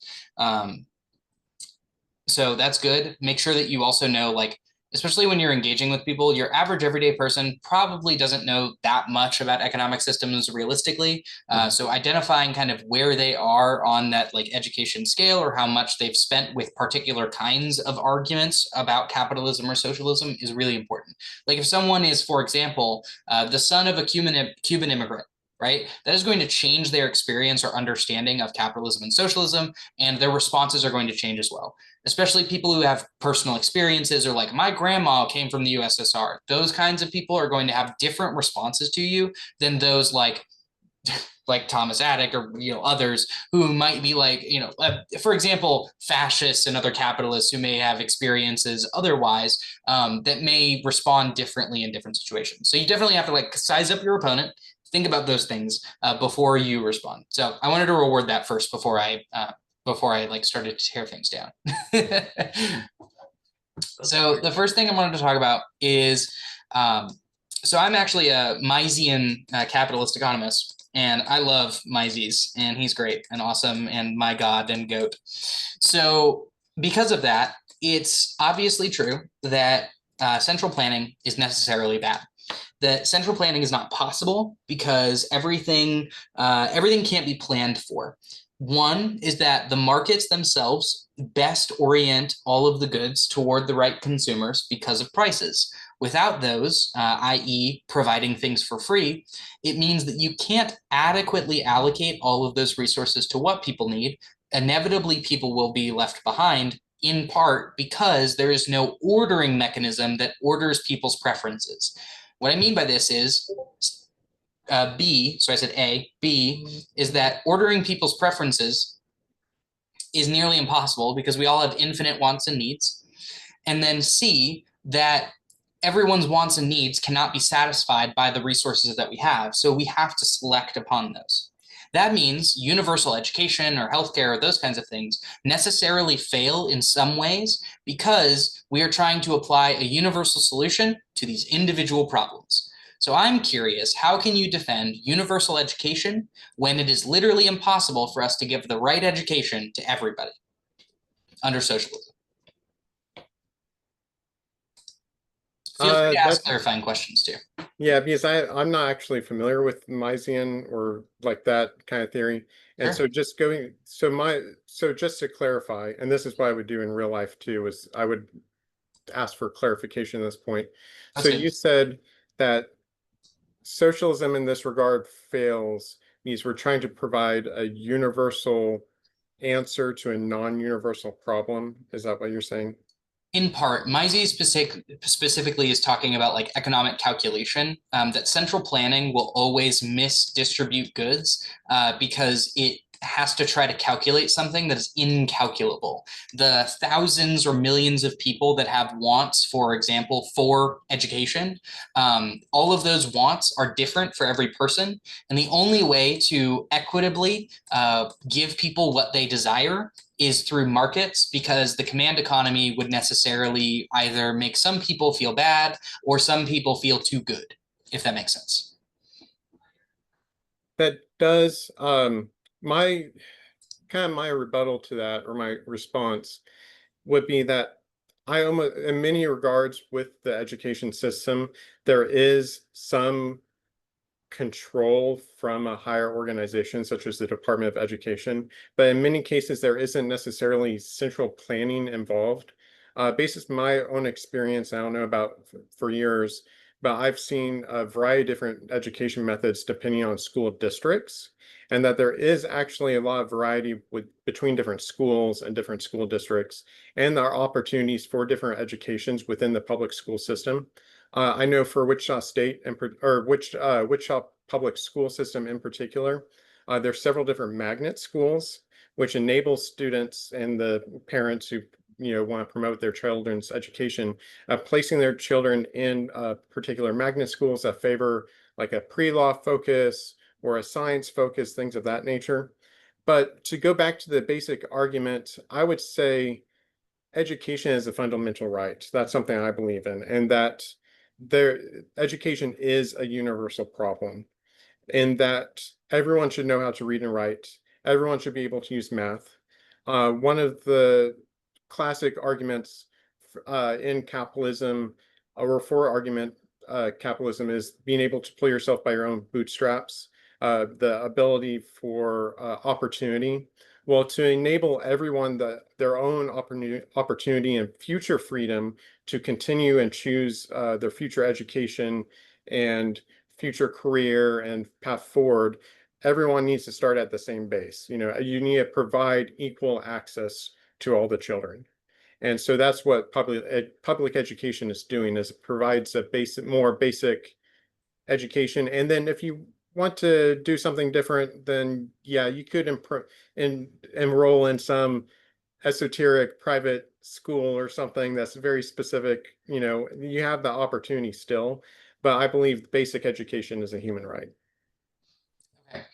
So that's good. Make sure that you also know, like, especially when you're engaging with people, your average everyday person probably doesn't know that much about economic systems realistically. So identifying kind of where they are on that like education scale, or how much they've spent with particular kinds of arguments about capitalism or socialism, is really important. Like if someone is, for example, the son of a Cuban immigrant, right? That is going to change their experience or understanding of capitalism and socialism, and their responses are going to change as well. Especially people who have personal experiences, or like my grandma came from the USSR. Those kinds of people are going to have different responses to you than those like Thomas Attic or others who might be like, for example, fascists and other capitalists who may have experiences otherwise that may respond differently in different situations. So you definitely have to like size up your opponent, think about those things before you respond. So I wanted to reward that first before I like started to tear things down. So the first thing I wanted to talk about is, so I'm actually a Misesian capitalist economist, and I love Mises, and he's great and awesome and my god and goat. So because of that, it's obviously true that central planning is necessarily bad. That central planning is not possible because everything can't be planned for. One is that the markets themselves best orient all of the goods toward the right consumers because of prices. Without those, i.e. providing things for free, it means that you can't adequately allocate all of those resources to what people need. Inevitably, people will be left behind, in part because there is no ordering mechanism that orders people's preferences. What I mean by this is B, so I said A, B is that ordering people's preferences is nearly impossible because we all have infinite wants and needs. And then C, that everyone's wants and needs cannot be satisfied by the resources that we have. So we have to select upon those. That means universal education or healthcare or those kinds of things necessarily fail in some ways because we are trying to apply a universal solution to these individual problems. So I'm curious, how can you defend universal education when it is literally impossible for us to give the right education to everybody under socialism? Feel free to ask clarifying questions too. Yeah, because I'm not actually familiar with Misesian or like that kind of theory. And Sure. so just to clarify, and this is what I would do in real life too, is I would ask for clarification at this point. That's So good. you said that socialism in this regard fails means we're trying to provide a universal answer to a non-universal problem. Is that what you're saying? In part, Mises specifically is talking about like economic calculation, that central planning will always misdistribute goods because it has to try to calculate something that is incalculable. The thousands or millions of people that have wants, for example, for education, all of those wants are different for every person. And the only way to equitably give people what they desire is through markets, because the command economy would necessarily either make some people feel bad or some people feel too good, if that makes sense. That does. My rebuttal to that, or my response, would be that I almost, in many regards, with the education system, there is some control from a higher organization such as the Department of Education, but in many cases there isn't necessarily central planning involved. Based on my own experience, I don't know about for years, but I've seen a variety of different education methods depending on school districts, and that there is actually a lot of variety between different schools and different school districts, and there are opportunities for different educations within the public school system. I know for Wichita State or Wichita Public School System in particular, there's several different magnet schools, which enable students and the parents who want to promote their children's education, placing their children in particular magnet schools that favor like a pre-law focus or a science focus, things of that nature. But to go back to the basic argument, I would say education is a fundamental right. That's something I believe in, and that education is a universal problem, in that everyone should know how to read and write. Everyone should be able to use math. One of the classic arguments in capitalism, or for argument capitalism, is being able to pull yourself by your own bootstraps, the ability for opportunity. Well, to enable everyone their own opportunity and future freedom to continue and choose their future education and future career and path forward, everyone needs to start at the same base. You need to provide equal access to all the children. And so that's what public education is doing, is it provides a more basic education. And then if you want to do something different, then yeah, you could enroll in some esoteric private school or something that's very specific. You have the opportunity still, but I believe basic education is a human right. Okay.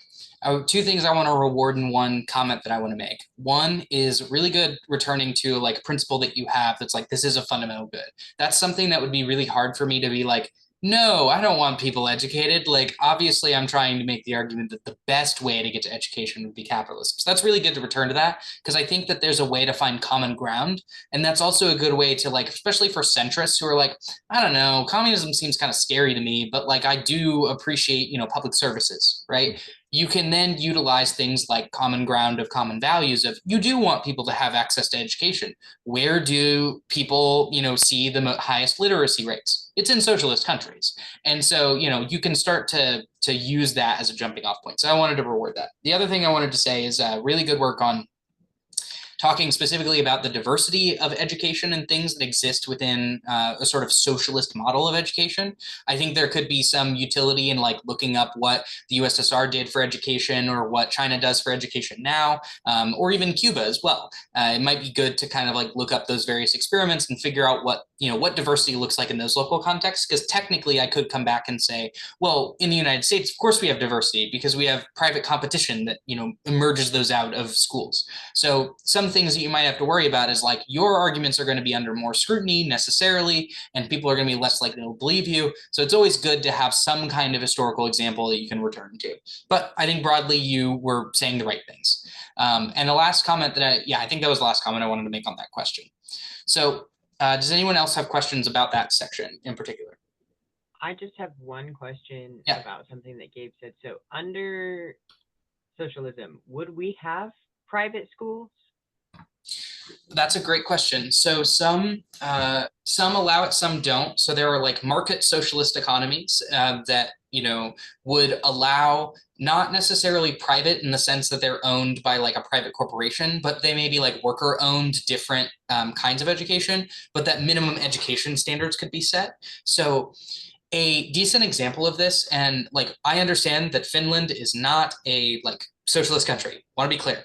Two things I want to reward and one comment that I want to make. One is really good returning to like a principle that you have that's like, this is a fundamental good. That's something that would be really hard for me to be like, no, I don't want people educated. Like, obviously, I'm trying to make the argument that the best way to get to education would be capitalism. So that's really good to return to that, because I think that there's a way to find common ground. And that's also a good way to, like, especially for centrists who are like, I don't know, communism seems kind of scary to me, but like, I do appreciate, public services, right? You can then utilize things like common ground of common values of, you do want people to have access to education. Where do people, see the highest literacy rates? It's in socialist countries. And so, you can start to use that as a jumping off point. So I wanted to reward that. The other thing I wanted to say is really good work on talking specifically about the diversity of education and things that exist within a sort of socialist model of education. I think there could be some utility in like looking up what the USSR did for education, or what China does for education now, or even Cuba as well. It might be good to kind of like look up those various experiments and figure out what diversity looks like in those local contexts. Because technically I could come back and say, well, in the United States, of course we have diversity because we have private competition that, emerges those out of schools. So some things that you might have to worry about is like, your arguments are going to be under more scrutiny necessarily, and people are going to be less likely to believe you. So it's always good to have some kind of historical example that you can return to. But I think broadly you were saying the right things. And the last comment that I think that was the last comment I wanted to make on that question. So does anyone else have questions about that section in particular? I just have one question Yeah. about something that Gabe said. So under socialism, would we have private schools? That's a great question. So some allow it, some don't. So there are like market socialist economies that would allow not necessarily private in the sense that they're owned by like a private corporation, but they may be like worker owned different kinds of education, but that minimum education standards could be set. So a decent example of this, and like I understand that Finland is not a like socialist country. Want to be clear.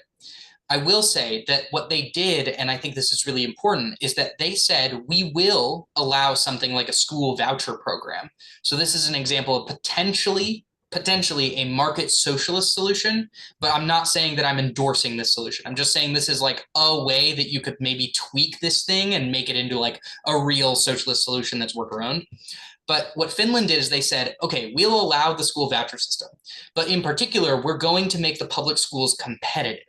I will say that what they did, and I think this is really important, is that they said, we will allow something like a school voucher program. So this is an example of potentially a market socialist solution, but I'm not saying that I'm endorsing this solution. I'm just saying this is like a way that you could maybe tweak this thing and make it into like a real socialist solution that's workaround. But what Finland did is they said, okay, we'll allow the school voucher system, but in particular, we're going to make the public schools competitive.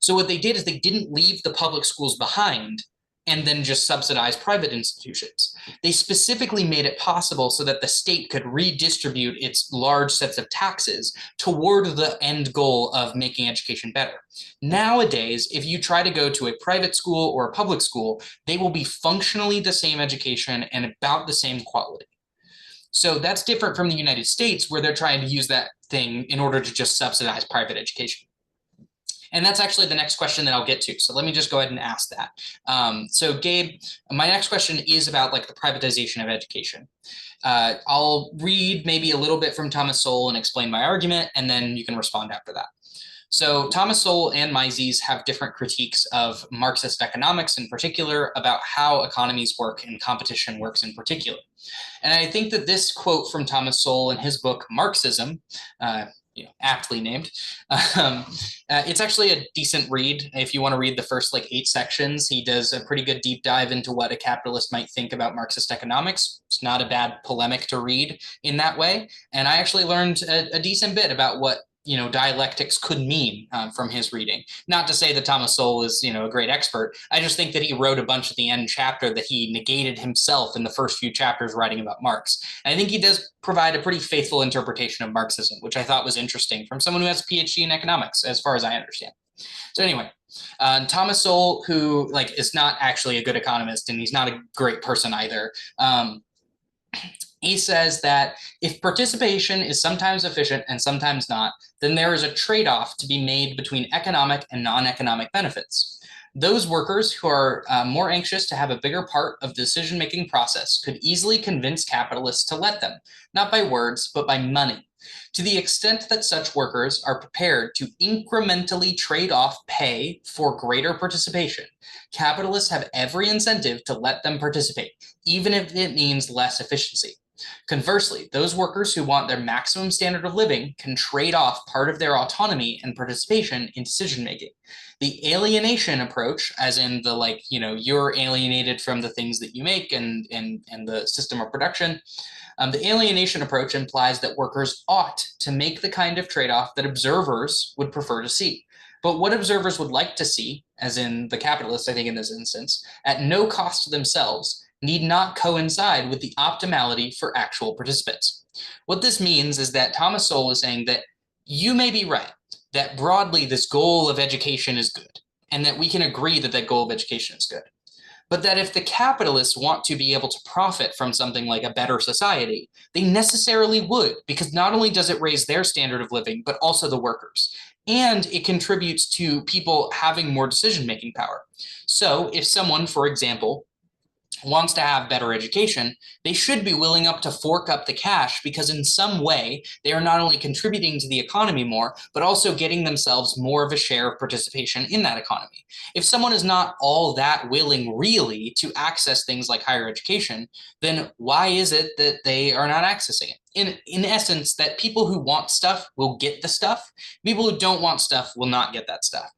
So what they did is they didn't leave the public schools behind and then just subsidize private institutions. They specifically made it possible so that the state could redistribute its large sets of taxes toward the end goal of making education better. Nowadays, if you try to go to a private school or a public school, they will be functionally the same education and about the same quality. So that's different from the United States, where they're trying to use that thing in order to just subsidize private education. And that's actually the next question that I'll get to. So let me just go ahead and ask that. So Gabe, my next question is about like the privatization of education. I'll read maybe a little bit from Thomas Sowell and explain my argument, and then you can respond after that. So Thomas Sowell and Mises have different critiques of Marxist economics in particular, about how economies work and competition works in particular. And I think that this quote from Thomas Sowell in his book, Marxism, aptly named. It's actually a decent read. If you want to read the first like 8 sections, he does a pretty good deep dive into what a capitalist might think about Marxist economics. It's not a bad polemic to read in that way. And I actually learned a decent bit about what dialectics could mean from his reading. Not to say that Thomas Sowell is, a great expert. I just think that he wrote a bunch at the end chapter that he negated himself in the first few chapters writing about Marx. And I think he does provide a pretty faithful interpretation of Marxism, which I thought was interesting from someone who has a PhD in economics, as far as I understand. So anyway, Thomas Sowell, who is not actually a good economist, and he's not a great person either, he says that if participation is sometimes efficient and sometimes not, then there is a trade-off to be made between economic and non-economic benefits. Those workers who are more anxious to have a bigger part of the decision-making process could easily convince capitalists to let them, not by words, but by money. To the extent that such workers are prepared to incrementally trade off pay for greater participation, capitalists have every incentive to let them participate, even if it means less efficiency. Conversely, those workers who want their maximum standard of living can trade off part of their autonomy and participation in decision-making. The alienation approach, as in the you're alienated from the things that you make and the system of production, the alienation approach implies that workers ought to make the kind of trade-off that observers would prefer to see. But what observers would like to see, as in the capitalists, I think in this instance, at no cost to themselves, need not coincide with the optimality for actual participants. What this means is that Thomas Sowell is saying that you may be right, that broadly this goal of education is good, and that we can agree that that goal of education is good. But that if the capitalists want to be able to profit from something like a better society, they necessarily would, because not only does it raise their standard of living, but also the workers. And it contributes to people having more decision-making power. So if someone, for example, wants to have better education, they should be willing to fork up the cash, because in some way they are not only contributing to the economy more, but also getting themselves more of a share of participation in that economy. If someone is not all that willing really to access things like higher education, then why is it that they are not accessing it? In essence, that people who want stuff will get the stuff. People who don't want stuff will not get that stuff.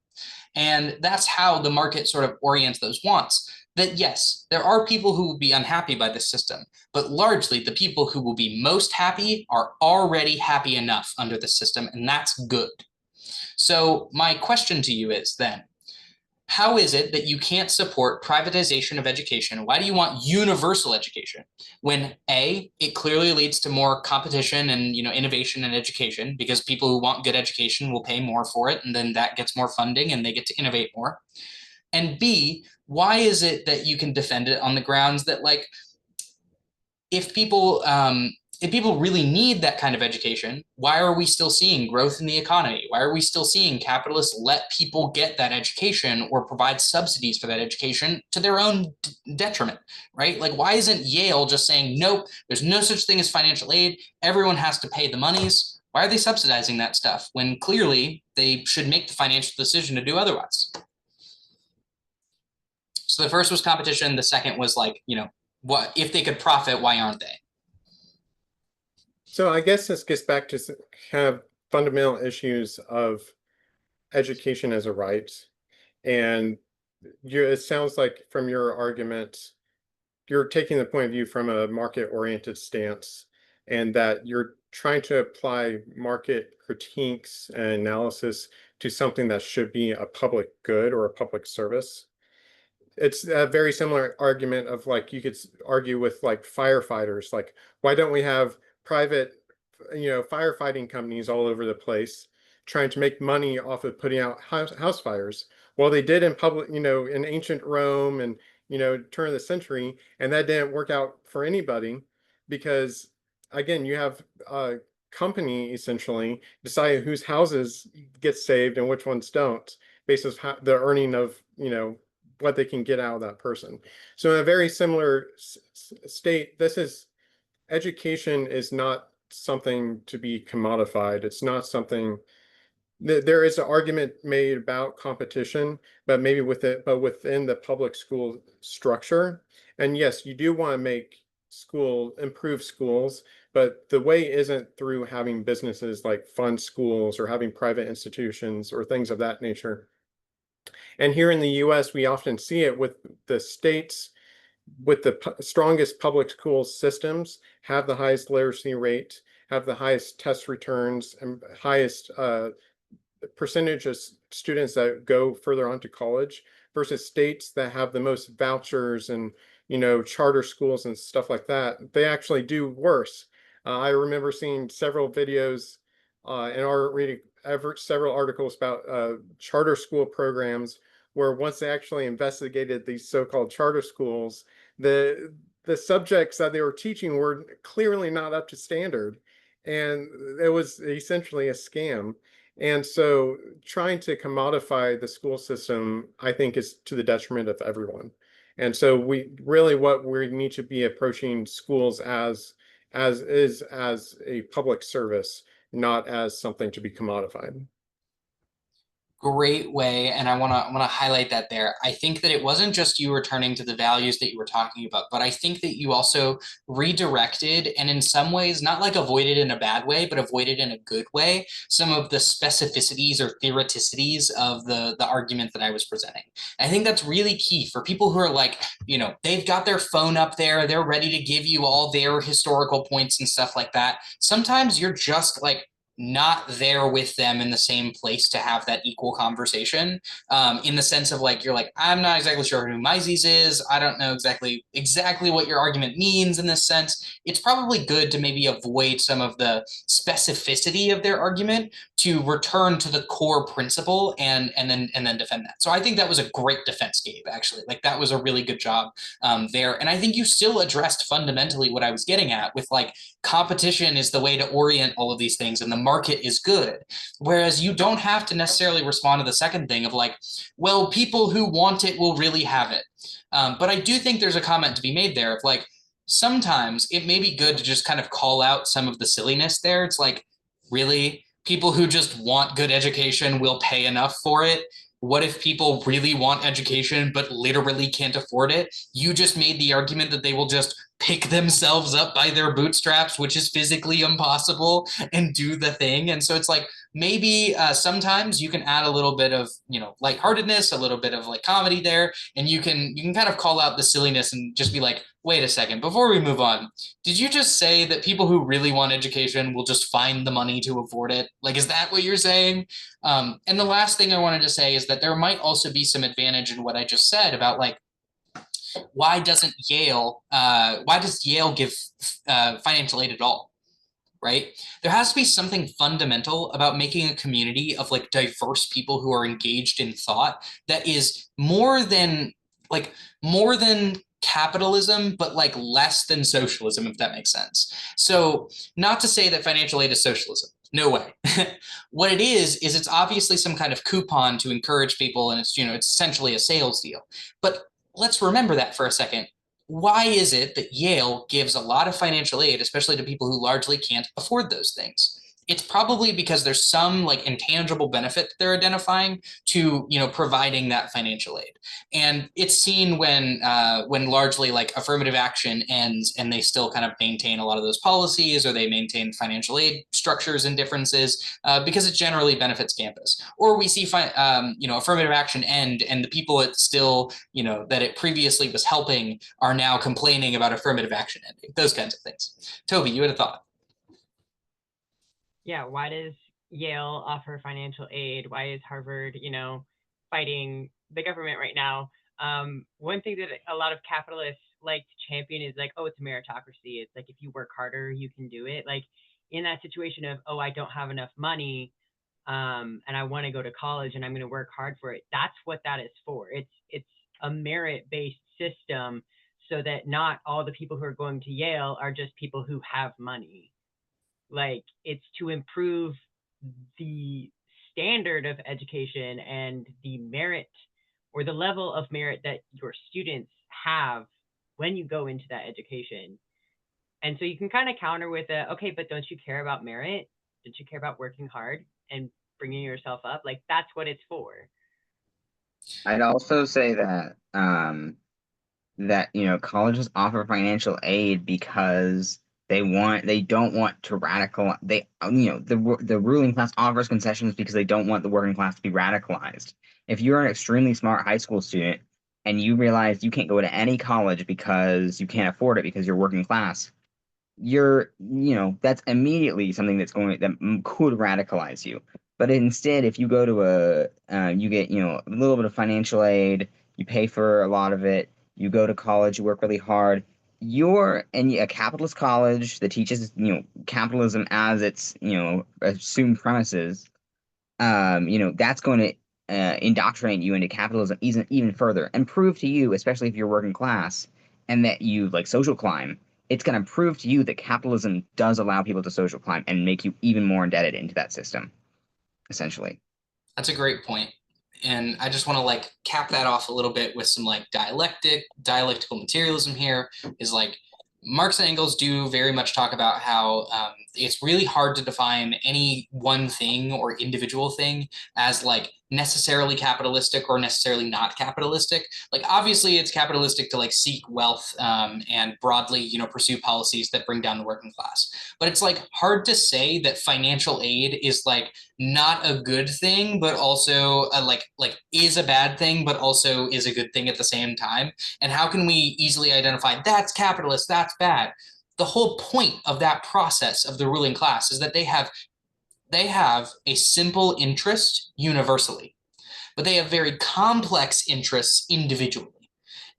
And that's how the market sort of orients those wants. That yes, there are people who will be unhappy by this system, but largely the people who will be most happy are already happy enough under the system, and that's good. So my question to you is then, how is it that you can't support privatization of education? Why do you want universal education when A, it clearly leads to more competition and innovation in education, because people who want good education will pay more for it, and then that gets more funding and they get to innovate more. And B, why is it that you can defend it on the grounds that if people really need that kind of education, why are we still seeing growth in the economy? Why are we still seeing capitalists let people get that education or provide subsidies for that education to their own detriment, right? Why isn't Yale just saying, nope, there's no such thing as financial aid. Everyone has to pay the monies. Why are they subsidizing that stuff when clearly they should make the financial decision to do otherwise? So the first was competition. The second was like, what if they could profit, why aren't they? So I guess this gets back to kind of fundamental issues of education as a right. And it sounds like from your argument, you're taking the point of view from a market-oriented stance, and that you're trying to apply market critiques and analysis to something that should be a public good or a public service. It's a very similar argument of like you could argue with like firefighters, like why don't we have private, firefighting companies all over the place trying to make money off of putting out house fires? Well, they did in public, in ancient Rome and turn of the century, and that didn't work out for anybody because again, you have a company essentially decide whose houses get saved and which ones don't based on the earning of what they can get out of that person. So in a very similar state, education is not something to be commodified. It's not something there is an argument made about competition, but maybe within the public school structure. And yes, you do want to improve schools, but the way isn't through having businesses like fund schools or having private institutions or things of that nature. And here in the US, we often see it with the states with the strongest public school systems have the highest literacy rate, have the highest test returns, and highest percentage of students that go further on to college versus states that have the most vouchers and charter schools and stuff like that. They actually do worse. I remember seeing several videos reading several articles about charter school programs where once they actually investigated these so-called charter schools, the subjects that they were teaching were clearly not up to standard, and it was essentially a scam. And so trying to commodify the school system, I think, is to the detriment of everyone. And so we need to be approaching schools as a public service, not as something to be commodified. Great way, and I want to highlight that there. I think that it wasn't just you returning to the values that you were talking about, but I think that you also redirected and in some ways not like avoided in a bad way, but avoided in a good way some of the specificities or theoreticities of the argument that I was presenting. I think that's really key for people who are like, they've got their phone up there, they're ready to give you all their historical points and stuff like that. Sometimes you're just like not there with them in the same place to have that equal conversation, in the sense of like, you're like, I'm not exactly sure who Mises is. I don't know exactly what your argument means in this sense. It's probably good to maybe avoid some of the specificity of their argument to return to the core principle and then defend that. So I think that was a great defense, Gabe, actually. Like that was a really good job there. And I think you still addressed fundamentally what I was getting at with like, competition is the way to orient all of these things and the market is good. Whereas you don't have to necessarily respond to the second thing of like, well, people who want it will really have it. But I do think there's a comment to be made there of like, sometimes it may be good to just kind of call out some of the silliness there. It's like, really? People who just want good education will pay enough for it? What if people really want education but literally can't afford it? You just made the argument that they will just pick themselves up by their bootstraps, which is physically impossible, and do the thing. And so it's like, maybe sometimes you can add a little bit of, lightheartedness, a little bit of like comedy there, and you can kind of call out the silliness and just be like, wait a second, before we move on, did you just say that people who really want education will just find the money to afford it? Like, is that what you're saying? And the last thing I wanted to say is that there might also be some advantage in what I just said about like, why does Yale give financial aid at all? Right? There has to be something fundamental about making a community of like diverse people who are engaged in thought that is more than capitalism, but like less than socialism, if that makes sense. So not to say that financial aid is socialism. No way. What it is it's obviously some kind of coupon to encourage people, and it's essentially a sales deal. But let's remember that for a second. Why is it that Yale gives a lot of financial aid, especially to people who largely can't afford those things? it's probably because there's some like intangible benefit that they're identifying to, providing that financial aid. And it's seen when largely like affirmative action ends and they still kind of maintain a lot of those policies, or they maintain financial aid structures and differences, because it generally benefits campus. Or we see affirmative action end, and the people it still, that it previously was helping are now complaining about affirmative action ending. Those kinds of things. Toby, you had a thought. Yeah, why does Yale offer financial aid? Why is Harvard, fighting the government right now? One thing that a lot of capitalists like to champion is like, oh, it's meritocracy. It's like, if you work harder, you can do it. Like in that situation of, oh, I don't have enough money, and I want to go to college and I'm going to work hard for it. That's what that is for. It's a merit-based system, so that not all the people who are going to Yale are just people who have money. Like, it's to improve the standard of education and the merit, or the level of merit that your students have when you go into that education. And so you can kind of counter with okay, but don't you care about merit? Don't you care about working hard and bringing yourself up? Like, that's what it's for. I'd also say that colleges offer financial aid because they don't want to the ruling class offers concessions because they don't want the working class to be radicalized. If you're an extremely smart high school student and you realize you can't go to any college because you can't afford it because you're working class, that's immediately something that could radicalize you. But instead, if you go to you get a little bit of financial aid, you pay for a lot of it, you go to college, you work really hard. You're in a capitalist college that teaches capitalism as its assumed premises. That's going to indoctrinate you into capitalism even further, and prove to you, especially if you're working class and that you like social climb, it's going to prove to you that capitalism does allow people to social climb and make you even more indebted into that system, essentially. That's a great point. And I just want to like cap that off a little bit with some like dialectical materialism here. Is like, Marx and Engels do very much talk about how it's really hard to define any one thing or individual thing as like necessarily capitalistic or necessarily not capitalistic. Like, obviously it's capitalistic to like seek wealth and broadly, pursue policies that bring down the working class. But it's like hard to say that financial aid is like not a good thing, but also like is a bad thing, but also is a good thing at the same time. And how can we easily identify that's capitalist, that's bad? The whole point of that process of the ruling class is that they have a simple interest universally, but they have very complex interests individually.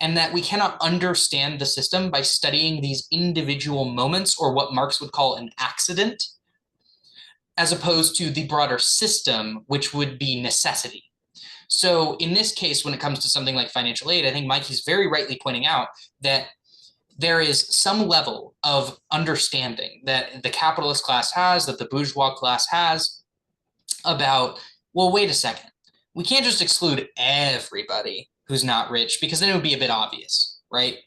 And that we cannot understand the system by studying these individual moments, or what Marx would call an accident, as opposed to the broader system, which would be necessity. So in this case, when it comes to something like financial aid, I think Mikey's very rightly pointing out that there is some level of understanding that the capitalist class has, that the bourgeois class has, about, well, wait a second, we can't just exclude everybody who's not rich, because then it would be a bit obvious, right?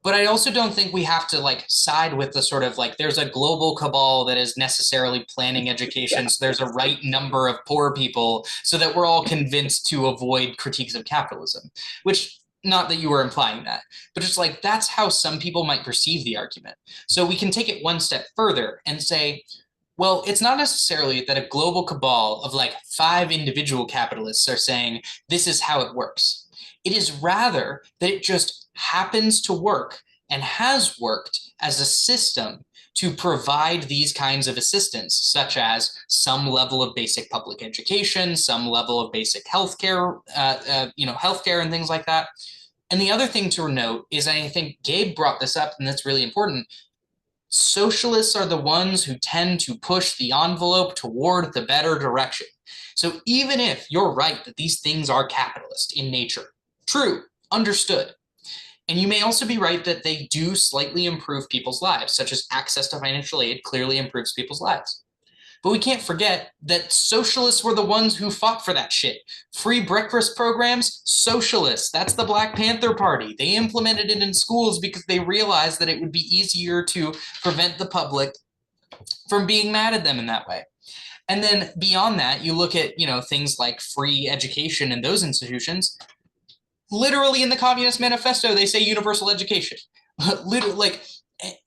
But I also don't think we have to like side with the sort of like, there's a global cabal that is necessarily planning education, so there's a right number of poor people so that we're all convinced to avoid critiques of capitalism, which, not that you were implying that, but just like that's how some people might perceive the argument. So we can take it one step further and say, well, it's not necessarily that a global cabal of like 5 individual capitalists are saying this is how it works. It is rather that it just happens to work and has worked as a system to provide these kinds of assistance, such as some level of basic public education, some level of basic healthcare, healthcare and things like that. And the other thing to note is, I think Gabe brought this up, and that's really important, socialists are the ones who tend to push the envelope toward the better direction. So even if you're right that these things are capitalist in nature, true, understood, and you may also be right that they do slightly improve people's lives, such as access to financial aid clearly improves people's lives. But we can't forget that socialists were the ones who fought for that shit. Free breakfast programs, socialists. That's the Black Panther Party. They implemented it in schools because they realized that it would be easier to prevent the public from being mad at them in that way. And then beyond that, you look at, things like free education in those institutions. Literally in the Communist Manifesto, they say universal education. Literally, like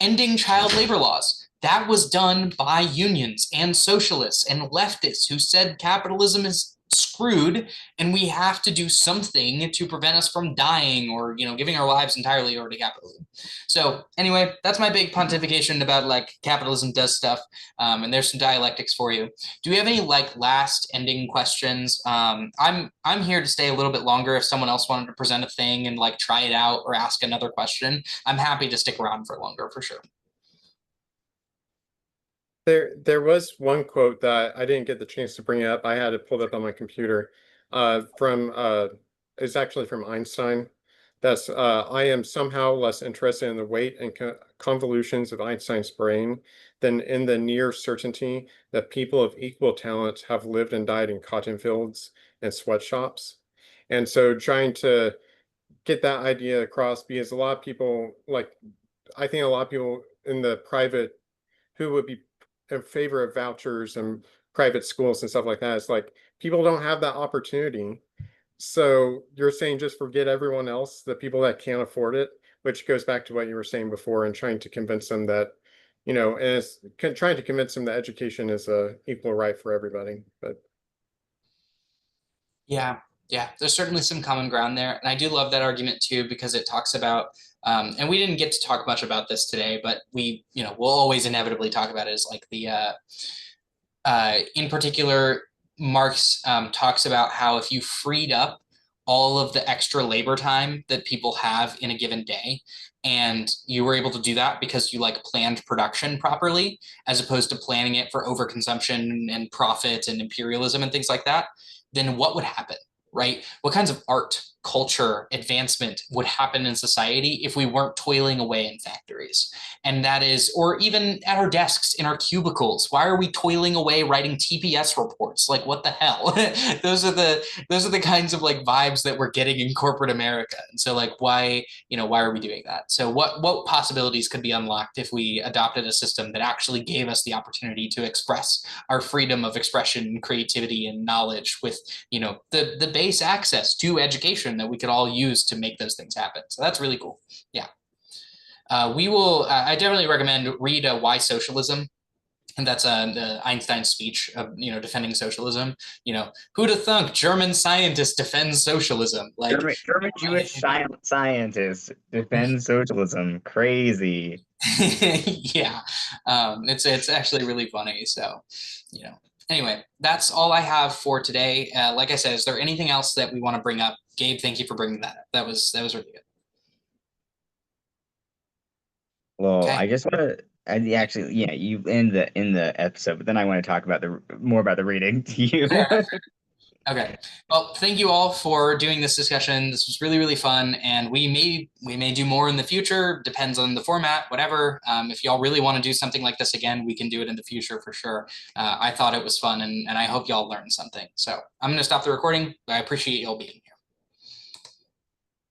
ending child labor laws. That was done by unions and socialists and leftists who said capitalism is screwed and we have to do something to prevent us from dying or, giving our lives entirely over to capitalism. So anyway, that's my big pontification about like capitalism does stuff. And there's some dialectics for you. Do we have any like last ending questions? I'm here to stay a little bit longer if someone else wanted to present a thing and like try it out or ask another question. I'm happy to stick around for longer for sure. There was one quote that I didn't get the chance to bring up. I had it pulled up on my computer it's actually from Einstein. That's I am somehow less interested in the weight and convolutions of Einstein's brain than in the near certainty that people of equal talent have lived and died in cotton fields and sweatshops. And so trying to get that idea across, because a lot of people, I think a lot of people in the private who would be in favor of vouchers and private schools and stuff like that, it's like people don't have that opportunity. So you're saying just forget everyone else, the people that can't afford it, which goes back to what you were saying before, and trying to convince them that, and it's trying to convince them that education is a equal right for everybody. But yeah, there's certainly some common ground there. And I do love that argument too, because it talks about, and we didn't get to talk much about this today, but we'll always inevitably talk about it, is like the, in particular, Marx talks about how if you freed up all of the extra labor time that people have in a given day, and you were able to do that because you like planned production properly, as opposed to planning it for overconsumption and profit and imperialism and things like that, then what would happen, right? What kinds of art, culture, advancement would happen in society if we weren't toiling away in factories? And that is, or even at our desks in our cubicles, why are we toiling away writing TPS reports? Like, what the hell? those are the kinds of like vibes that we're getting in corporate America. And so like, why are we doing that? So what possibilities could be unlocked if we adopted a system that actually gave us the opportunity to express our freedom of expression, creativity, and knowledge with, the base access to education that we could all use to make those things happen. So that's really cool. Yeah. We will, I definitely recommend read Why Socialism. And that's the Einstein speech of, defending socialism. Who'd have thunk German scientists defend socialism? Like German Jewish scientists defend socialism. Crazy. Yeah. It's actually really funny. So, anyway, that's all I have for today. Like I said, is there anything else that we want to bring up? Gabe, thank you for bringing that up. That was really good. Well, Okay. I just want to actually, yeah, you in the episode, but then I want to talk about more about the reading to you. Okay. Well, thank you all for doing this discussion. This was really, really fun, and we may do more in the future. Depends on the format, whatever. If y'all really want to do something like this again, we can do it in the future for sure. I thought it was fun, and I hope y'all learned something. So I'm going to stop the recording. I appreciate y'all being here.